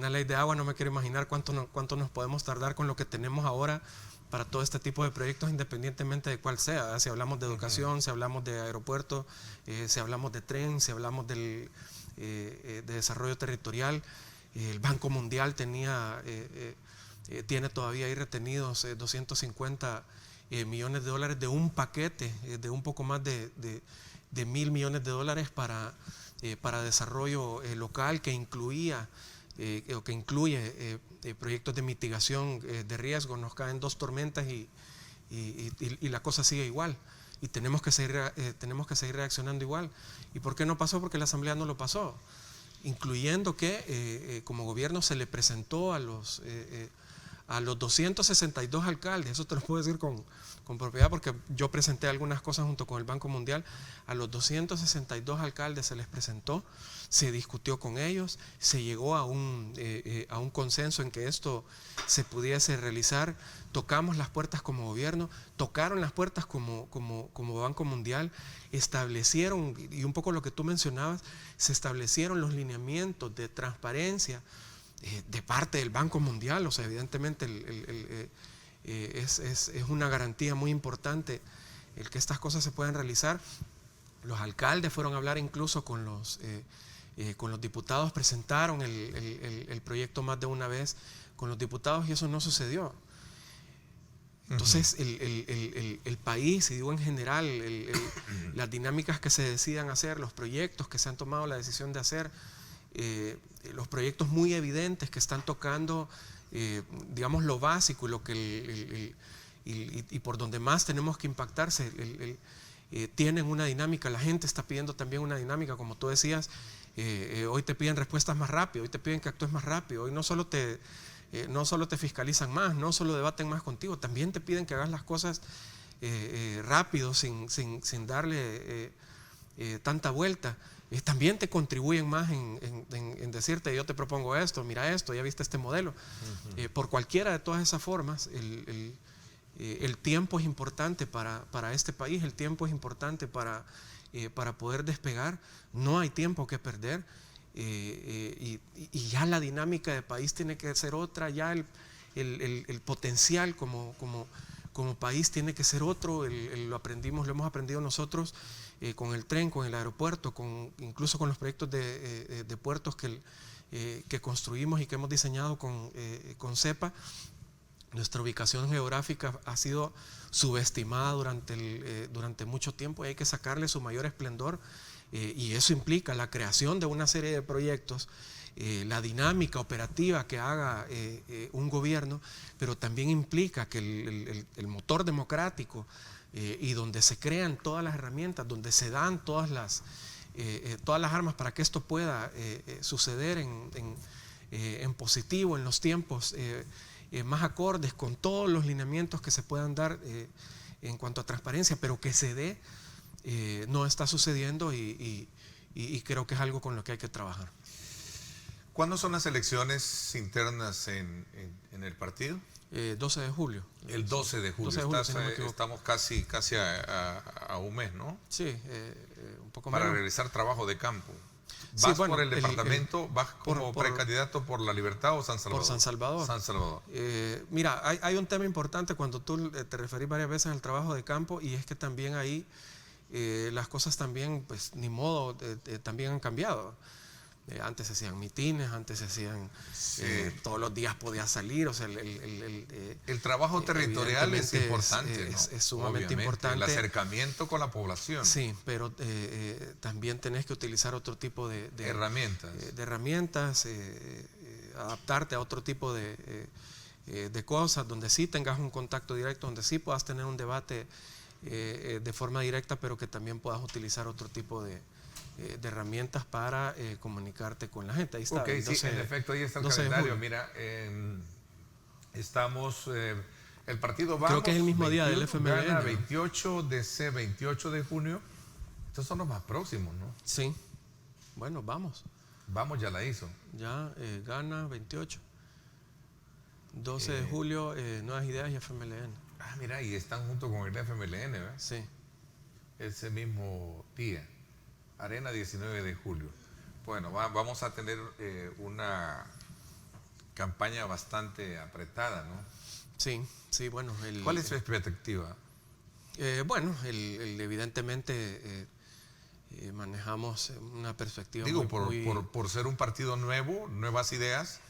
ley de agua, no me quiero imaginar cuánto nos podemos tardar con lo que tenemos ahora para todo este tipo de proyectos, independientemente de cuál sea. Si hablamos de educación, si hablamos de aeropuerto, si hablamos de tren, si hablamos de desarrollo territorial. El Banco Mundial tiene todavía ahí retenidos 250 millones de dólares de un paquete de un poco más de 1.000 millones de dólares para desarrollo local, que incluye proyectos de mitigación de riesgo. Nos caen 2 tormentas y la cosa sigue igual, y tenemos que seguir reaccionando igual. ¿Y por qué no pasó? Porque la Asamblea no lo pasó, incluyendo que como gobierno se le presentó a los 262 alcaldes, eso te lo puedo decir con propiedad, porque yo presenté algunas cosas junto con el Banco Mundial. A los 262 alcaldes se les presentó, se discutió con ellos, se llegó a un consenso en que esto se pudiese realizar. Tocamos las puertas como gobierno, tocaron las puertas como Banco Mundial, establecieron, y un poco lo que tú mencionabas, se establecieron los lineamientos de transparencia de parte del Banco Mundial. O sea, evidentemente es una garantía muy importante el que estas cosas se puedan realizar. Los alcaldes fueron a hablar incluso con los diputados, presentaron el proyecto más de una vez con los diputados, y eso no sucedió. Entonces el país, y digo en general, las dinámicas que se decidan hacer, los proyectos que se han tomado la decisión de hacer, los proyectos muy evidentes que están tocando, digamos, lo básico y lo que y por donde más tenemos que impactarse, tienen una dinámica. La gente está pidiendo también una dinámica, como tú decías. Hoy te piden respuestas más rápido, hoy te piden que actúes más rápido, hoy no solo te fiscalizan más, no solo debaten más contigo, también te piden que hagas las cosas rápido, sin darle tanta vuelta. También te contribuyen más en decirte: yo te propongo esto, mira esto, ya viste este modelo. Por cualquiera de todas esas formas, el tiempo es importante para este país, el tiempo es importante para poder despegar. No hay tiempo que perder. y ya la dinámica de país tiene que ser otra, ya el potencial como país tiene que ser otro. Lo hemos aprendido nosotros con el tren, con el aeropuerto, incluso con los proyectos de puertos que construimos y que hemos diseñado con CEPA. Nuestra ubicación geográfica ha sido subestimada durante mucho tiempo y hay que sacarle su mayor esplendor, y eso implica la creación de una serie de proyectos, la dinámica operativa que haga un gobierno, pero también implica que el motor democrático y donde se crean todas las herramientas, donde se dan todas las armas para que esto pueda suceder en positivo, en los tiempos más acordes, con todos los lineamientos que se puedan dar en cuanto a transparencia, pero que se dé, no está sucediendo y creo que es algo con lo que hay que trabajar. ¿Cuándo son las elecciones internas en el partido? 12 de julio. El 12 de julio. 12 de julio, si no me equivoco. Estamos casi a un mes, ¿no? Sí, un poco para menos. realizar trabajo de campo. Sí, ¿Vas bueno, por el departamento? ¿Vas como por precandidato por La Libertad o San Salvador? Por San Salvador. San Salvador. Mira, hay un tema importante cuando tú te referís varias veces al trabajo de campo, y es que también ahí las cosas también, pues ni modo, también han cambiado. Antes se hacían mitines, antes se hacían, todos los días podías salir, o sea, el trabajo territorial es importante, ¿no? Es sumamente Obviamente, importante. El acercamiento con la población. Sí, pero también tenés que utilizar otro tipo de herramientas. Adaptarte a otro tipo de cosas, donde sí tengas un contacto directo, donde sí puedas tener un debate de forma directa, pero que también puedas utilizar otro tipo de herramientas para comunicarte con la gente. Ahí está. Ok, sí, en efecto, ahí está el calendario. Mira, estamos, el partido Vamos, creo que es el mismo día del FMLN, gana ¿no? 28 de junio. Estos son los más próximos, ¿no? Sí. Bueno, vamos. Vamos, ya la hizo. Ya gana 28. 12 de julio, Nuevas Ideas y FMLN. Ah, mira, y están junto con el FMLN, ¿verdad? Sí. Ese mismo día. Arena 19 de julio. Bueno, vamos a tener una campaña bastante apretada, ¿no? Sí, sí, bueno. ¿Cuál es su expectativa? Bueno, evidentemente manejamos una perspectiva. Digo, por ser un partido nuevo, nuevas ideas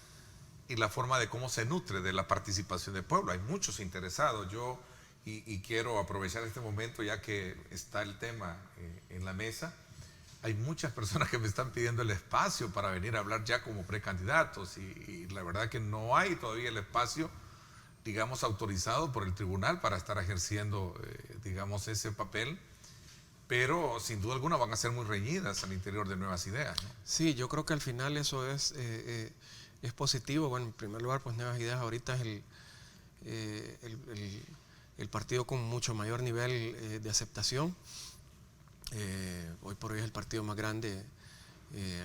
y la forma de cómo se nutre de la participación del pueblo. Hay muchos interesados. Yo y quiero aprovechar este momento ya que está el tema en la mesa. Hay muchas personas que me están pidiendo el espacio para venir a hablar ya como precandidatos y la verdad que no hay todavía el espacio, digamos, autorizado por el tribunal para estar ejerciendo, digamos, ese papel, pero sin duda alguna van a ser muy reñidas al interior de Nuevas Ideas, ¿no? Sí, yo creo que al final eso es positivo. Bueno, en primer lugar, pues Nuevas Ideas ahorita es el partido con mucho mayor nivel de aceptación. Hoy por hoy es el partido más grande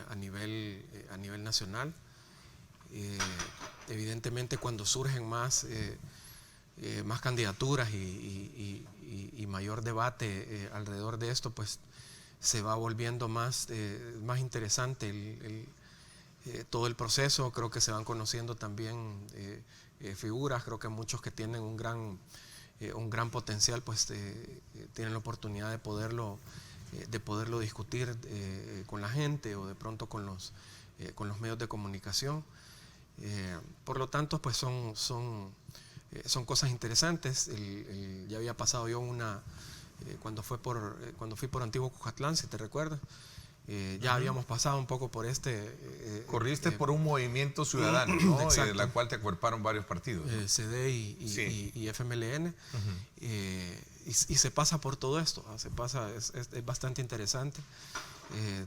a nivel nacional. Evidentemente, cuando surgen más candidaturas y mayor debate alrededor de esto, pues se va volviendo más interesante todo el proceso. Creo que se van conociendo también figuras. Creo que muchos que tienen un gran potencial, pues tienen la oportunidad de poderlo discutir con la gente o de pronto con los medios de comunicación. Por lo tanto, pues son cosas interesantes. Ya había pasado yo cuando fui por Antiguo Cucatlán, si te recuerdas. Ya habíamos pasado un poco por corriste por un movimiento ciudadano, ¿no? Exacto. De la cual te acuerparon varios partidos, ¿no? CD y FMLN. Y se pasa por todo esto, es bastante interesante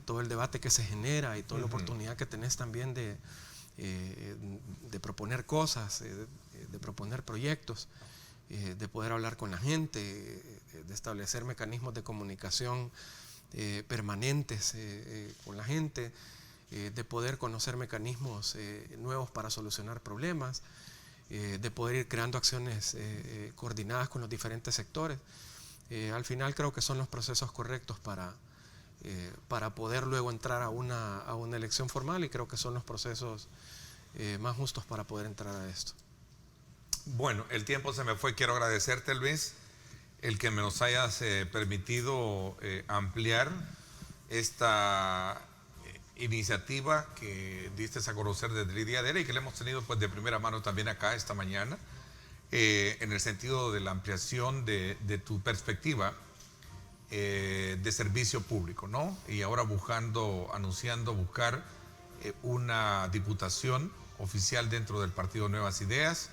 todo el debate que se genera y toda la oportunidad que tenés también de proponer cosas, de proponer proyectos, de poder hablar con la gente, de establecer mecanismos de comunicación permanentes con la gente, de poder conocer mecanismos nuevos para solucionar problemas, de poder ir creando acciones coordinadas con los diferentes sectores. Al final creo que son los procesos correctos para para poder luego entrar a una elección formal, y creo que son los procesos más justos para poder entrar a esto. Bueno, el tiempo se me fue. Quiero agradecerte, Luis, el que me nos hayas permitido ampliar esta iniciativa que diste a conocer desde el día de hoy y que le hemos tenido pues de primera mano también acá esta mañana, en el sentido de la ampliación de tu perspectiva de servicio público, ¿no? Y ahora anunciando buscar una diputación oficial dentro del Partido Nuevas Ideas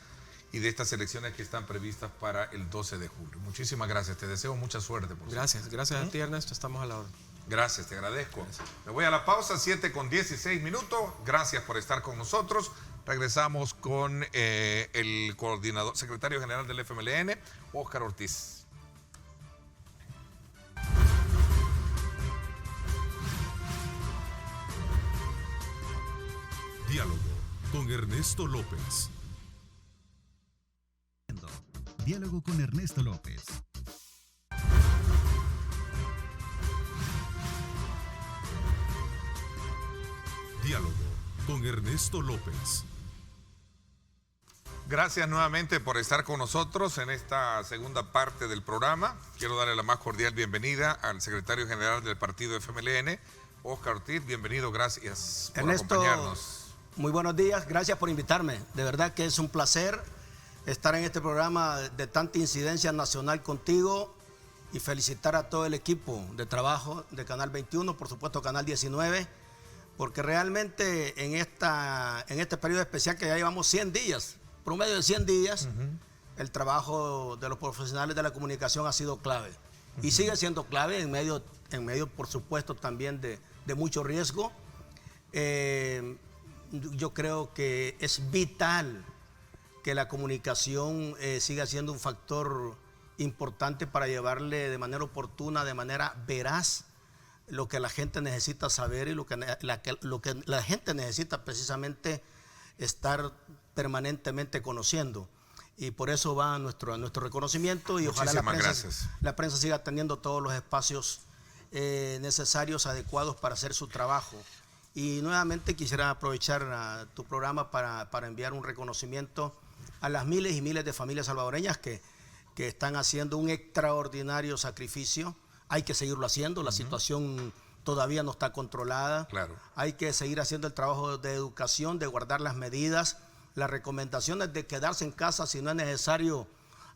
y de estas elecciones que están previstas para el 12 de julio. Muchísimas gracias, te deseo mucha suerte. Gracias a ti, Ernesto, estamos a la orden. Gracias, te agradezco. Gracias. Me voy a la pausa, 7:16. Gracias por estar con nosotros. Regresamos con el coordinador, secretario general del FMLN, Óscar Ortiz. Diálogo con Ernesto López. Diálogo con Ernesto López. Diálogo con Ernesto López. Gracias nuevamente por estar con nosotros en esta segunda parte del programa. Quiero darle la más cordial bienvenida al secretario general del partido FMLN, Óscar Ortiz. Bienvenido, gracias por Ernesto, acompañarnos. Muy buenos días, gracias por invitarme. De verdad que es un placer estar en este programa de tanta incidencia nacional contigo y felicitar a todo el equipo de trabajo de Canal 21, por supuesto Canal 19, porque realmente en este periodo especial que ya llevamos 100 días, promedio de 100 días, el trabajo de los profesionales de la comunicación ha sido clave. Y sigue siendo clave en medio, por supuesto, también de mucho riesgo. Yo creo que es vital que la comunicación siga siendo un factor importante para llevarle de manera oportuna, de manera veraz, lo que la gente necesita saber y lo que la gente necesita precisamente estar permanentemente conociendo. Y por eso va nuestro reconocimiento y ojalá la prensa siga teniendo todos los espacios necesarios, adecuados para hacer su trabajo. Y nuevamente quisiera aprovechar tu programa para enviar un reconocimiento a las miles y miles de familias salvadoreñas que están haciendo un extraordinario sacrificio. Hay que seguirlo haciendo, la situación todavía no está controlada. Claro. Hay que seguir haciendo el trabajo de educación, de guardar las medidas, las recomendaciones de quedarse en casa si no es necesario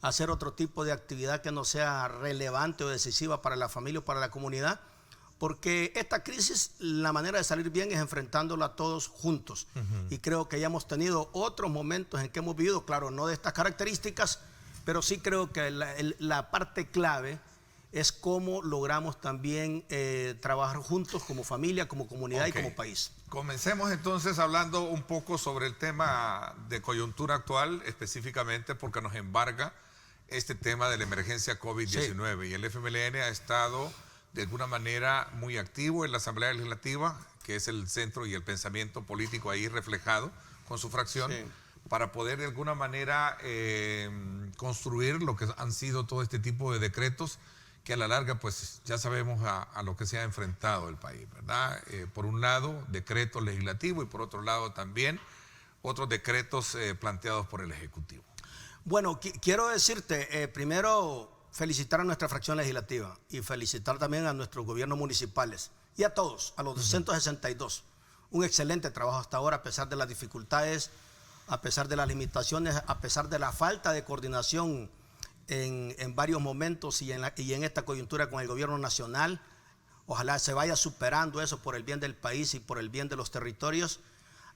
hacer otro tipo de actividad que no sea relevante o decisiva para la familia o para la comunidad. Porque esta crisis, la manera de salir bien es enfrentándola todos juntos. Y creo que ya hemos tenido otros momentos en que hemos vivido, claro, no de estas características, pero sí creo que la parte clave es cómo logramos también trabajar juntos como familia, como comunidad y como país. Comencemos entonces hablando un poco sobre el tema de coyuntura actual, específicamente porque nos embarga este tema de la emergencia COVID-19. Sí. Y el FMLN ha estado de alguna manera muy activo en la Asamblea Legislativa, que es el centro y el pensamiento político ahí reflejado con su fracción, sí, para poder de alguna manera construir lo que han sido todo este tipo de decretos que a la larga pues ya sabemos a lo que se ha enfrentado el país, ¿verdad? Por un lado, decretos legislativos y por otro lado también otros decretos planteados por el Ejecutivo. Bueno, quiero decirte, primero felicitar a nuestra fracción legislativa y felicitar también a nuestros gobiernos municipales y a todos, a los 262. Un excelente trabajo hasta ahora a pesar de las dificultades, a pesar de las limitaciones, a pesar de la falta de coordinación en varios momentos y en esta coyuntura con el gobierno nacional. Ojalá se vaya superando eso por el bien del país y por el bien de los territorios.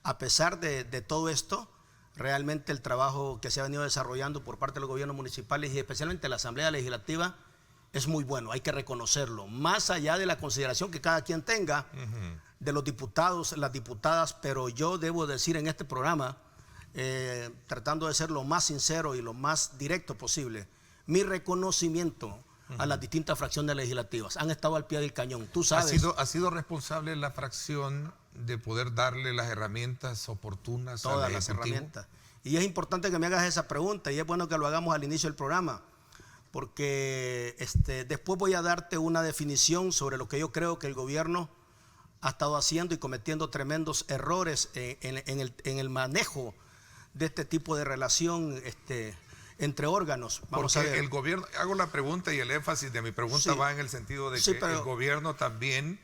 A pesar de todo esto, realmente el trabajo que se ha venido desarrollando por parte de los gobiernos municipales y especialmente la Asamblea Legislativa es muy bueno, hay que reconocerlo. Más allá de la consideración que cada quien tenga de los diputados, las diputadas, pero yo debo decir en este programa, tratando de ser lo más sincero y lo más directo posible, mi reconocimiento a las distintas fracciones legislativas. Han estado al pie del cañón, tú sabes. ¿Ha sido responsable la fracción de poder darle las herramientas oportunas todas las herramientas? Y es importante que me hagas esa pregunta y es bueno que lo hagamos al inicio del programa, porque después voy a darte una definición sobre lo que yo creo que el gobierno ha estado haciendo y cometiendo tremendos errores en el manejo de este tipo de relación entre órganos. Vamos Porque a ver. el gobierno, hago la pregunta y el énfasis de mi pregunta Sí. va en el sentido de Sí, que pero el gobierno también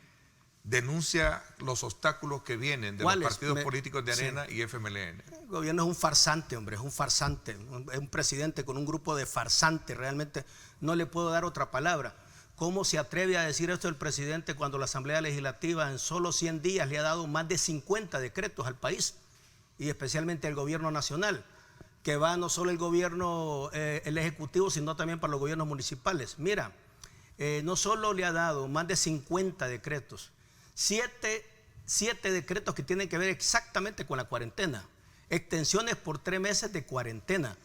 denuncia los obstáculos que vienen de los ¿cuáles? partidos políticos de Sí. Arena y FMLN. El gobierno es un farsante, hombre, es un farsante, es un presidente con un grupo de farsantes, realmente no le puedo dar otra palabra. ¿Cómo se atreve a decir esto el presidente cuando la Asamblea Legislativa en solo 100 días le ha dado más de 50 decretos al país y especialmente al gobierno nacional, que va no solo el gobierno, el ejecutivo, sino también para los gobiernos municipales? Mira, no solo le ha dado más de 50 decretos, 7 decretos que tienen que ver exactamente con la cuarentena, extensiones por 3 meses de cuarentena.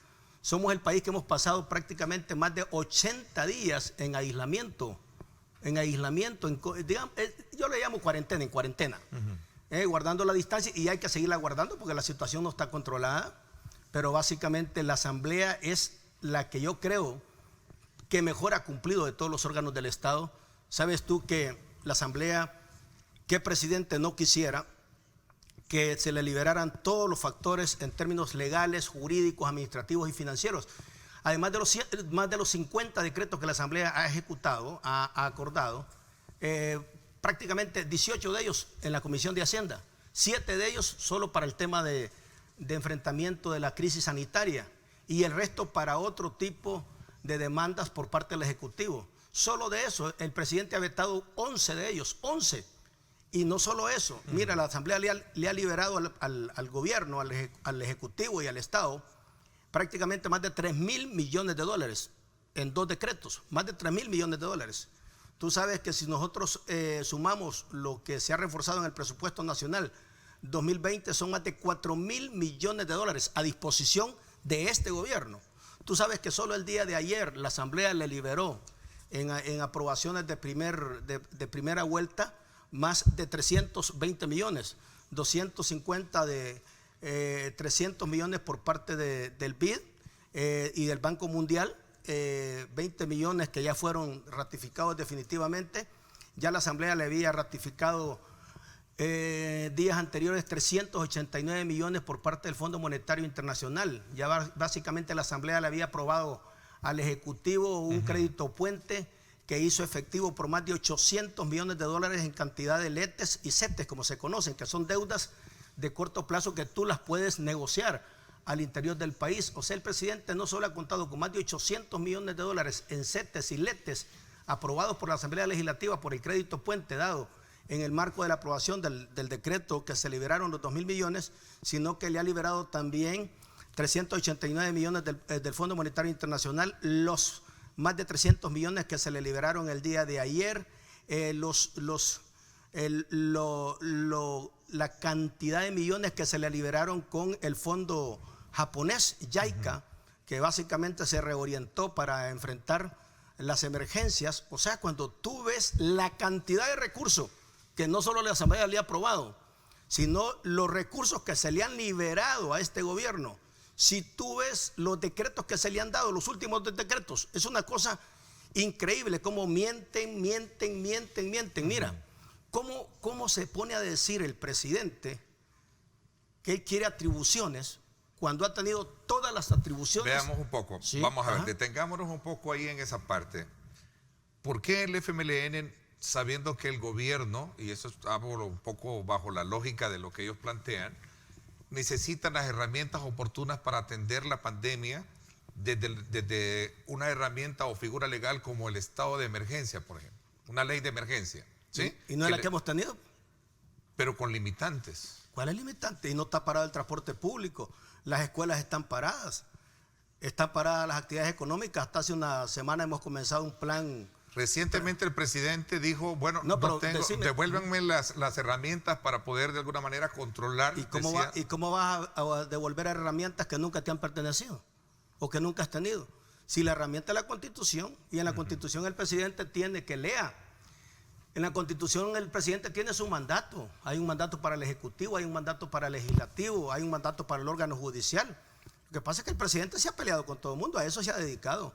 Somos el país que hemos pasado prácticamente más de 80 días en aislamiento, digamos, yo le llamo cuarentena, guardando la distancia, y hay que seguirla guardando porque la situación no está controlada, pero básicamente la Asamblea es la que yo creo que mejor ha cumplido de todos los órganos del Estado. Sabes tú que la Asamblea, ¿qué presidente no quisiera que se le liberaran todos los factores en términos legales, jurídicos, administrativos y financieros? Además de más de los 50 decretos que la Asamblea ha ejecutado, ha acordado, prácticamente 18 de ellos en la Comisión de Hacienda, 7 de ellos solo para el tema de enfrentamiento de la crisis sanitaria y el resto para otro tipo de demandas por parte del Ejecutivo. Solo de eso, el presidente ha vetado 11 de ellos, 11. Y no solo eso, mira, la Asamblea le ha liberado al gobierno, al Ejecutivo y al Estado prácticamente más de 3.000 millones de dólares en 2 decretos, más de 3.000 millones de dólares. Tú sabes que si nosotros sumamos lo que se ha reforzado en el presupuesto nacional 2020, son más de 4.000 millones de dólares a disposición de este gobierno. Tú sabes que solo el día de ayer la Asamblea le liberó en aprobaciones de primera vuelta más de 320 millones, 250 de 300 millones por parte del BID y del Banco Mundial, 20 millones que ya fueron ratificados definitivamente. Ya la Asamblea le había ratificado días anteriores 389 millones por parte del Fondo Monetario Internacional. Ya básicamente la Asamblea le había aprobado al Ejecutivo un crédito puente que hizo efectivo por más de 800 millones de dólares en cantidad de letes y CETES, como se conocen, que son deudas de corto plazo que tú las puedes negociar al interior del país. O sea, el presidente no solo ha contado con más de 800 millones de dólares en CETES y letes aprobados por la Asamblea Legislativa por el crédito puente dado en el marco de la aprobación del decreto que se liberaron los 2.000 millones, sino que le ha liberado también 389 millones del Fondo Monetario Internacional, los más de 300 millones que se le liberaron el día de ayer, la cantidad de millones que se le liberaron con el fondo japonés, JICA, que básicamente se reorientó para enfrentar las emergencias. O sea, cuando tú ves la cantidad de recursos que no solo la Asamblea le ha aprobado, sino los recursos que se le han liberado a este gobierno, si tú ves los decretos que se le han dado, los últimos decretos, es una cosa increíble cómo mienten. Mira, cómo se pone a decir el presidente que él quiere atribuciones cuando ha tenido todas las atribuciones. Veamos un poco, Sí, vamos a ver, ajá. detengámonos un poco ahí en esa parte. ¿Por qué el FMLN, sabiendo que el gobierno, y eso hablo un poco bajo la lógica de lo que ellos plantean, necesitan las herramientas oportunas para atender la pandemia desde una herramienta o figura legal como el estado de emergencia, por ejemplo, una ley de emergencia, ¿sí? ¿Y no es la que hemos tenido? Pero con limitantes. ¿Cuál es el limitante? Y no está parado el transporte público, las escuelas están paradas las actividades económicas. Hasta hace una semana hemos comenzado un plan. Recientemente el presidente dijo, bueno, No, pero decime, devuélvanme las herramientas para poder de alguna manera controlar. ¿Y cómo vas a devolver herramientas que nunca te han pertenecido o que nunca has tenido? Si la herramienta es la Constitución, y en la Constitución el presidente tiene que leer. En la Constitución el presidente tiene su mandato. Hay un mandato para el Ejecutivo, hay un mandato para el Legislativo, hay un mandato para el órgano judicial. Lo que pasa es que el presidente se ha peleado con todo el mundo, a eso se ha dedicado,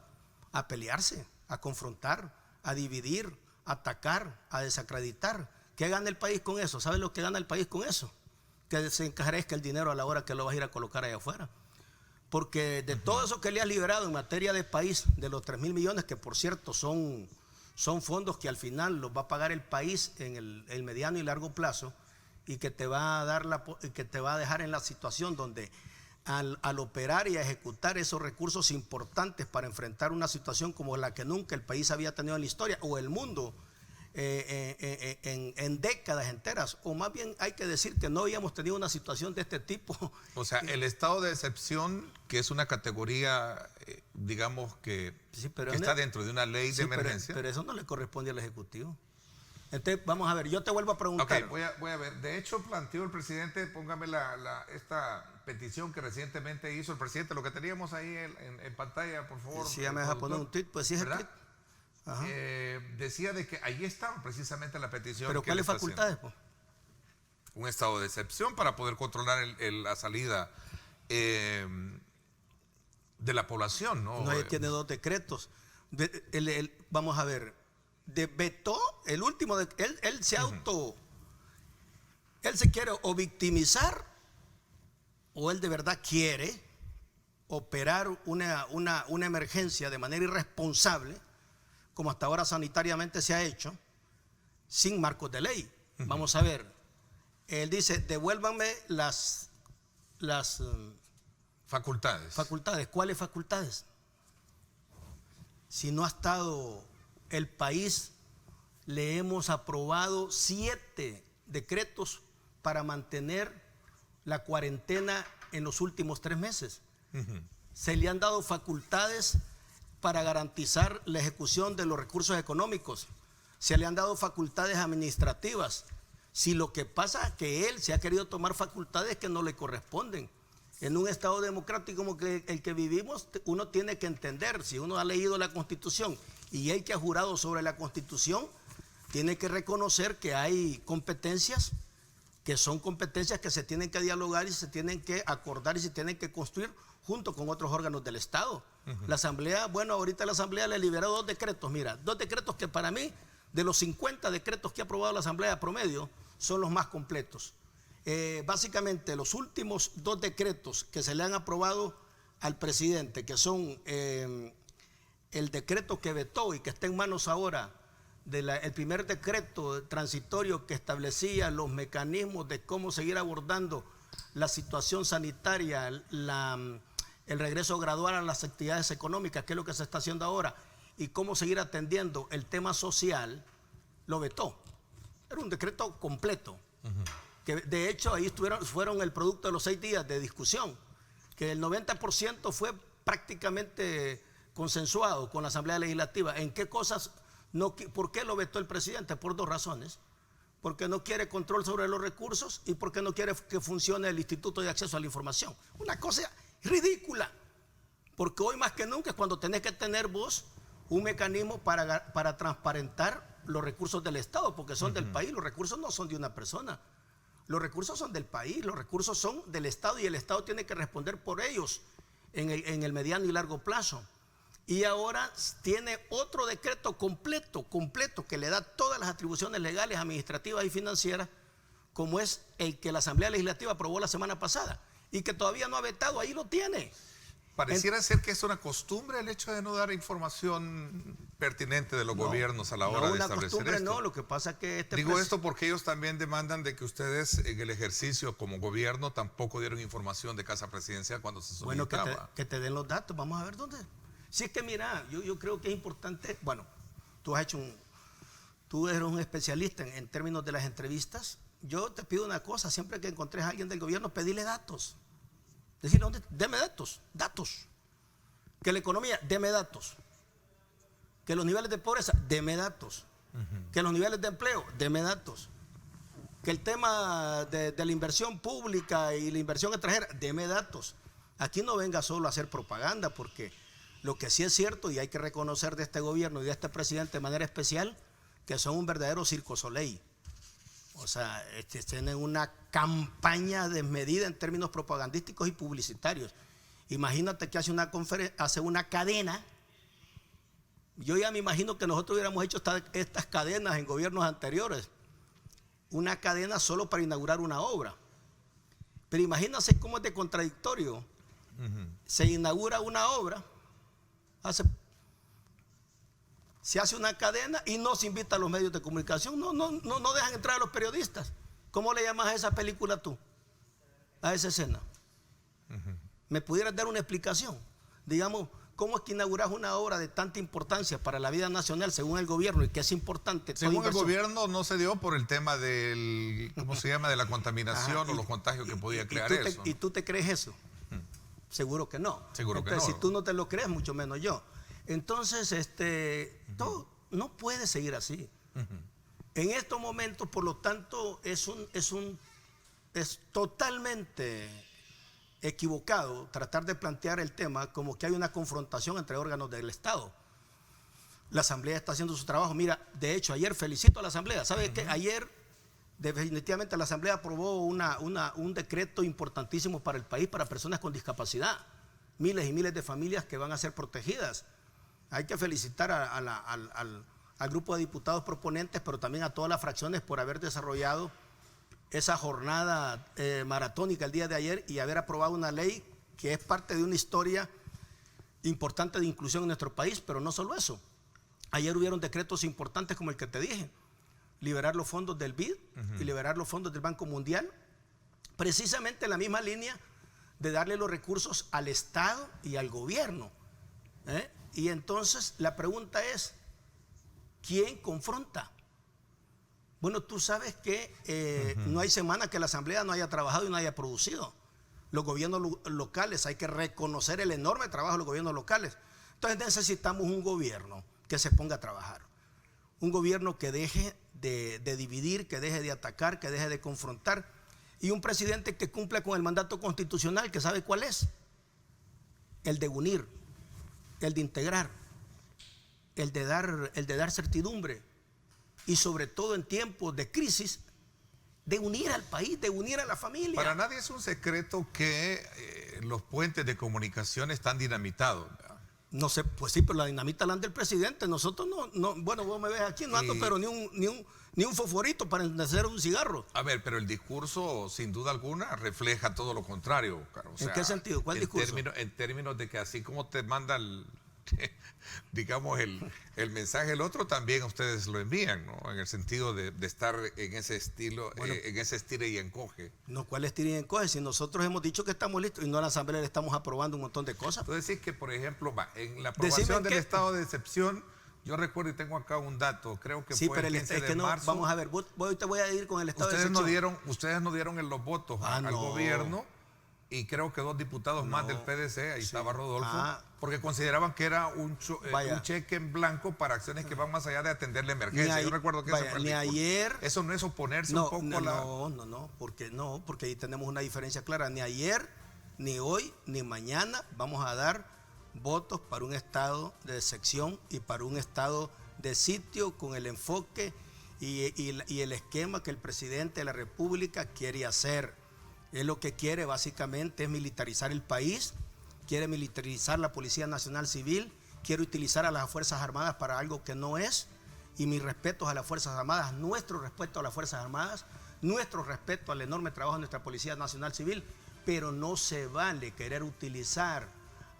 a pelearse, a confrontar, a dividir, a atacar, a desacreditar. ¿Qué gana el país con eso? ¿Sabe lo que gana el país con eso? Que se encarezca el dinero a la hora que lo vas a ir a colocar allá afuera. Porque de todo eso que le has liberado en materia de país, de los 3.000 millones, que por cierto son fondos que al final los va a pagar el país en el mediano y largo plazo, y que te va a dejar en la situación donde al operar y a ejecutar esos recursos importantes para enfrentar una situación como la que nunca el país había tenido en la historia, o el mundo en décadas enteras, o más bien hay que decir que no habíamos tenido una situación de este tipo. O sea, el estado de excepción, que es una categoría, digamos que, sí, que está dentro de una ley de emergencia. Pero eso no le corresponde al Ejecutivo. Entonces, vamos a ver, yo te vuelvo a preguntar. Ok, voy a ver. De hecho, planteó el presidente, póngame esta petición que recientemente hizo el presidente, lo que teníamos ahí en pantalla, por favor. Si ya me deja poner un tweet, pues sí es ¿verdad? el tweet. Ajá. Decía de que ahí estaba precisamente la petición. ¿Pero cuáles facultades? Pues? Un estado de excepción para poder controlar la salida de la población, ¿no? No, tiene 2 decretos. Vamos a ver, vetó el último, él se él se quiere o victimizar, o él de verdad quiere operar una emergencia de manera irresponsable, como hasta ahora sanitariamente se ha hecho, sin marcos de ley. Vamos a ver, él dice, devuélvanme las facultades. ¿Cuáles facultades? Si no ha estado el país, le hemos aprobado 7 decretos para mantener la cuarentena en los últimos 3 meses. Se le han dado facultades para garantizar la ejecución de los recursos económicos. Se le han dado facultades administrativas. Si lo que pasa es que él se ha querido tomar facultades que no le corresponden. En un Estado democrático como el que vivimos, uno tiene que entender, si uno ha leído la Constitución y el que ha jurado sobre la Constitución, tiene que reconocer que hay competencias que son competencias que se tienen que dialogar y se tienen que acordar y se tienen que construir junto con otros órganos del Estado. La Asamblea, bueno, ahorita la Asamblea le liberó 2 decretos, mira, 2 decretos que para mí, de los 50 decretos que ha aprobado la Asamblea promedio, son los más completos. Básicamente, los últimos 2 decretos que se le han aprobado al presidente, que son el decreto que vetó y que está en manos ahora, el primer decreto transitorio que establecía los mecanismos de cómo seguir abordando la situación sanitaria, el regreso gradual a las actividades económicas, que es lo que se está haciendo ahora, y cómo seguir atendiendo el tema social, lo vetó. Era un decreto completo, que de hecho ahí fueron el producto de los 6 días de discusión, que el 90% fue prácticamente consensuado con la Asamblea Legislativa. ¿En qué cosas? ¿Por qué lo vetó el presidente? Por 2 razones. Porque no quiere control sobre los recursos y porque no quiere que funcione el Instituto de Acceso a la Información. Una cosa ridícula. Porque hoy más que nunca es cuando tenés que tener vos un mecanismo para transparentar los recursos del Estado, porque son del país. Los recursos no son de una persona. Los recursos son del país, los recursos son del Estado y el Estado tiene que responder por ellos en el mediano y largo plazo. Y ahora tiene otro decreto completo, que le da todas las atribuciones legales, administrativas y financieras, como es el que la Asamblea Legislativa aprobó la semana pasada y que todavía no ha vetado, ahí lo tiene. Pareciera ser que es una costumbre el hecho de no dar información pertinente de los gobiernos a la hora de establecer esto. No, lo que pasa es que digo esto porque ellos también demandan de que ustedes en el ejercicio como gobierno tampoco dieron información de Casa Presidencial cuando se solicitaba. Bueno, que te den los datos, vamos a ver dónde. Si es que mira, yo creo que es importante, bueno, tú eres un especialista en términos de las entrevistas. Yo te pido una cosa, siempre que encontres a alguien del gobierno, pedirle datos. Decirle, deme datos. Que la economía, deme datos. Que los niveles de pobreza, deme datos. Que los niveles de empleo, deme datos. Que el tema de la inversión pública y la inversión extranjera, deme datos. Aquí no venga solo a hacer propaganda, porque lo que sí es cierto y hay que reconocer de este gobierno y de este presidente de manera especial, que son un verdadero circo Soleil. O sea, tienen una campaña desmedida en términos propagandísticos y publicitarios. Imagínate que hace una cadena yo ya me imagino que nosotros hubiéramos hecho estas cadenas en gobiernos anteriores. Una cadena solo para inaugurar una obra. Pero imagínense cómo es de contradictorio. Se inaugura una obra, se hace una cadena y no se invita a los medios de comunicación, no dejan entrar a los periodistas. ¿Cómo le llamas a esa película tú? A esa escena. ¿Me pudieras dar una explicación? Digamos, ¿cómo es que inauguras una obra de tanta importancia para la vida nacional según el gobierno y que es importante? Según el gobierno no se dio por el tema del, ¿cómo se llama?, de la contaminación o los contagios que podía crear eso. ¿Y tú te crees eso? Seguro que no. Seguro que Entonces, no. si tú no te lo crees, mucho menos yo. Entonces, todo no puede seguir así. En estos momentos, por lo tanto, es totalmente equivocado tratar de plantear el tema como que hay una confrontación entre órganos del Estado. La Asamblea está haciendo su trabajo. Mira, de hecho, ayer felicito a la Asamblea. ¿Sabe qué? Ayer definitivamente la Asamblea aprobó un decreto importantísimo para el país, para personas con discapacidad. Miles y miles de familias que van a ser protegidas. Hay que felicitar al grupo de diputados proponentes, pero también a todas las fracciones por haber desarrollado esa jornada maratónica el día de ayer y haber aprobado una ley que es parte de una historia importante de inclusión en nuestro país, pero no solo eso. Ayer hubieron decretos importantes como el que te dije, liberar los fondos del BID y liberar los fondos del Banco Mundial, precisamente en la misma línea de darle los recursos al Estado y al gobierno. Y entonces la pregunta es, ¿quién confronta? Bueno, tú sabes que no hay semana que la Asamblea no haya trabajado y no haya producido. Los gobiernos locales, hay que reconocer el enorme trabajo de los gobiernos locales. Entonces necesitamos un gobierno que se ponga a trabajar. Un gobierno que deje de dividir, que deje de atacar, que deje de confrontar. Y un presidente que cumpla con el mandato constitucional, que sabe cuál es. El de unir, el de integrar, el de dar certidumbre. Y sobre todo en tiempos de crisis, de unir al país, de unir a la familia. Para nadie es un secreto que los puentes de comunicación están dinamitados. No sé, pues sí, pero la dinamita la anda el presidente. Nosotros no, bueno, vos me ves aquí, no ando, pero ni un fosforito para encender un cigarro. A ver, pero el discurso, sin duda alguna, refleja todo lo contrario, Carlos. O sea, ¿en qué sentido? ¿Cuál discurso? En términos de que así como te manda digamos, el mensaje, el otro también ustedes lo envían, ¿no? En el sentido de estar en ese estilo, bueno, en ese estire y encoge. No, ¿cuál estire y encoge? Si nosotros hemos dicho que estamos listos y no a la Asamblea le estamos aprobando un montón de cosas. Tú decís que, por ejemplo, en la aprobación del estado de excepción, yo recuerdo y tengo acá un dato, creo que sí, fue el 15 de marzo. Vamos a ver, hoy te voy a ir con el estado de excepción. Ustedes no dieron los votos al gobierno. Y creo que 2 diputados más del PDC, ahí estaba Rodolfo, porque consideraban que era un cheque en blanco para acciones que van más allá de atender la emergencia. Yo recuerdo que eso no es oponerse un poco a la... porque ahí tenemos una diferencia clara. Ni ayer, ni hoy, ni mañana vamos a dar votos para un estado de excepción y para un estado de sitio con el enfoque y el esquema que el presidente de la República quiere hacer. Él lo que quiere básicamente es militarizar el país, quiere militarizar la Policía Nacional Civil, quiere utilizar a las Fuerzas Armadas para algo que no es, y mis respetos a las Fuerzas Armadas, nuestro respeto a las Fuerzas Armadas, nuestro respeto al enorme trabajo de nuestra Policía Nacional Civil, pero no se vale querer utilizar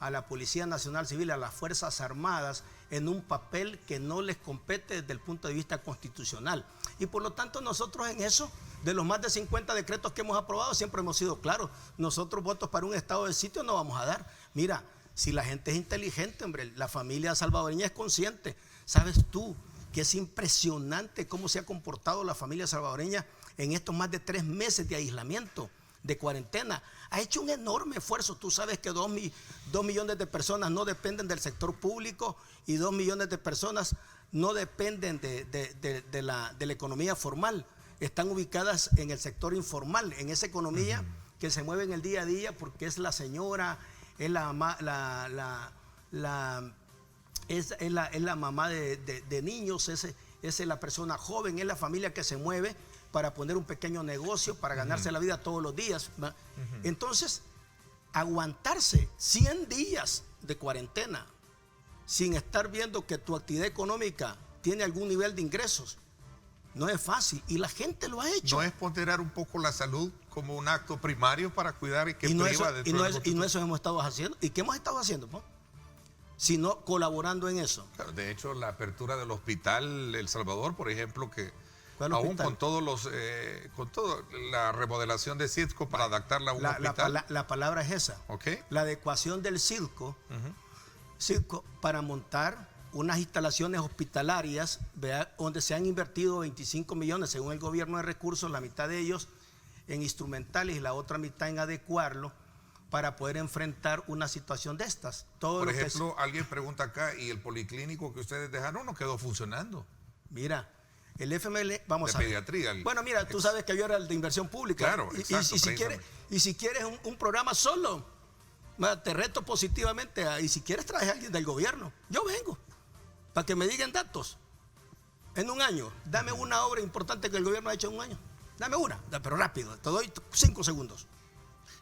a la Policía Nacional Civil, a las Fuerzas Armadas, en un papel que no les compete desde el punto de vista constitucional. Y por lo tanto nosotros en eso, de los más de 50 decretos que hemos aprobado, siempre hemos sido claros. Nosotros votos para un estado de sitio no vamos a dar. Mira, si la gente es inteligente, hombre, la familia salvadoreña es consciente. ¿Sabes tú que es impresionante cómo se ha comportado la familia salvadoreña en estos más de 3 meses de aislamiento, de cuarentena? Ha hecho un enorme esfuerzo. Tú sabes que 2 millones de personas no dependen del sector público y 2 millones de personas no dependen de la economía formal. Están ubicadas en el sector informal, en esa economía que se mueve en el día a día, porque es la señora, es la mamá de niños, es la persona joven, es la familia que se mueve para poner un pequeño negocio, para ganarse la vida todos los días. Entonces, aguantarse 100 días de cuarentena sin estar viendo que tu actividad económica tiene algún nivel de ingresos. No es fácil y la gente lo ha hecho. ¿No es ponderar un poco la salud como un acto primario para cuidar y que no priva eso, dentro de la eso Constitución? hemos estado haciendo. ¿Y qué hemos estado haciendo, po? Sino colaborando en eso. Claro, de hecho, la apertura del hospital El Salvador, por ejemplo, que ¿Cuál aún hospital? con toda la remodelación de Cisco para adaptarla a un hospital. La palabra es esa. ¿Ok? La adecuación del circo para montar unas instalaciones hospitalarias, vea, donde se han invertido 25 millones según el gobierno de recursos, la mitad de ellos en instrumentales y la otra mitad en adecuarlo para poder enfrentar una situación de estas. Todo Por lo que ejemplo, alguien pregunta acá, ¿y el policlínico que ustedes dejaron no quedó funcionando? mira, el FML, vamos De a ver. pediatría. Bueno, mira, tú sabes que yo era el de inversión pública. Claro, exacto, Y si quieres un programa solo, te reto positivamente. Y si quieres traer a alguien del gobierno, yo vengo. Para que me digan datos. En un año, dame una obra importante que el gobierno ha hecho en un año. Dame una, pero rápido. Te doy 5 segundos.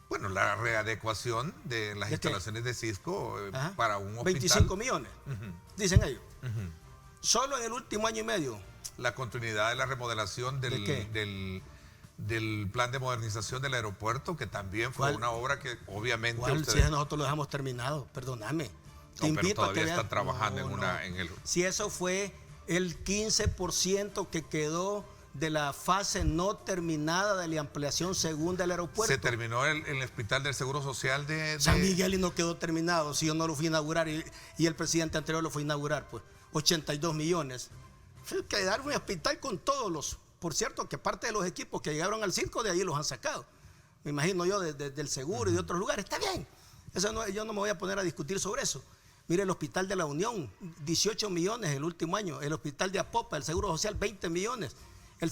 Bueno, la readecuación de las ¿De qué? instalaciones de Cisco Ajá. para un hospital. 25 millones, dicen ellos. Solo en el último año y medio. La continuidad de la remodelación ¿De qué? del plan de modernización del aeropuerto, que también fue ¿Cuál? una obra que obviamente ¿Cuál? ustedes... Si nosotros lo dejamos terminado, perdóname. Te pero invito a todavía que veas. están trabajando No. en el... Si eso fue el 15% que quedó de la fase no terminada de la ampliación segunda del aeropuerto. Se terminó el hospital del Seguro Social de... San Miguel y no quedó terminado, si yo no lo fui a inaugurar y el presidente anterior lo fue a inaugurar, pues 82 millones. Quedar un hospital con todos los, por cierto, que parte de los equipos que llegaron al circo de ahí los han sacado. Me imagino yo del seguro y de otros lugares, está bien. Eso no, yo no me voy a poner a discutir sobre eso. Mire, el Hospital de la Unión, 18 millones el último año. El Hospital de Apopa, el Seguro Social, 20 millones. El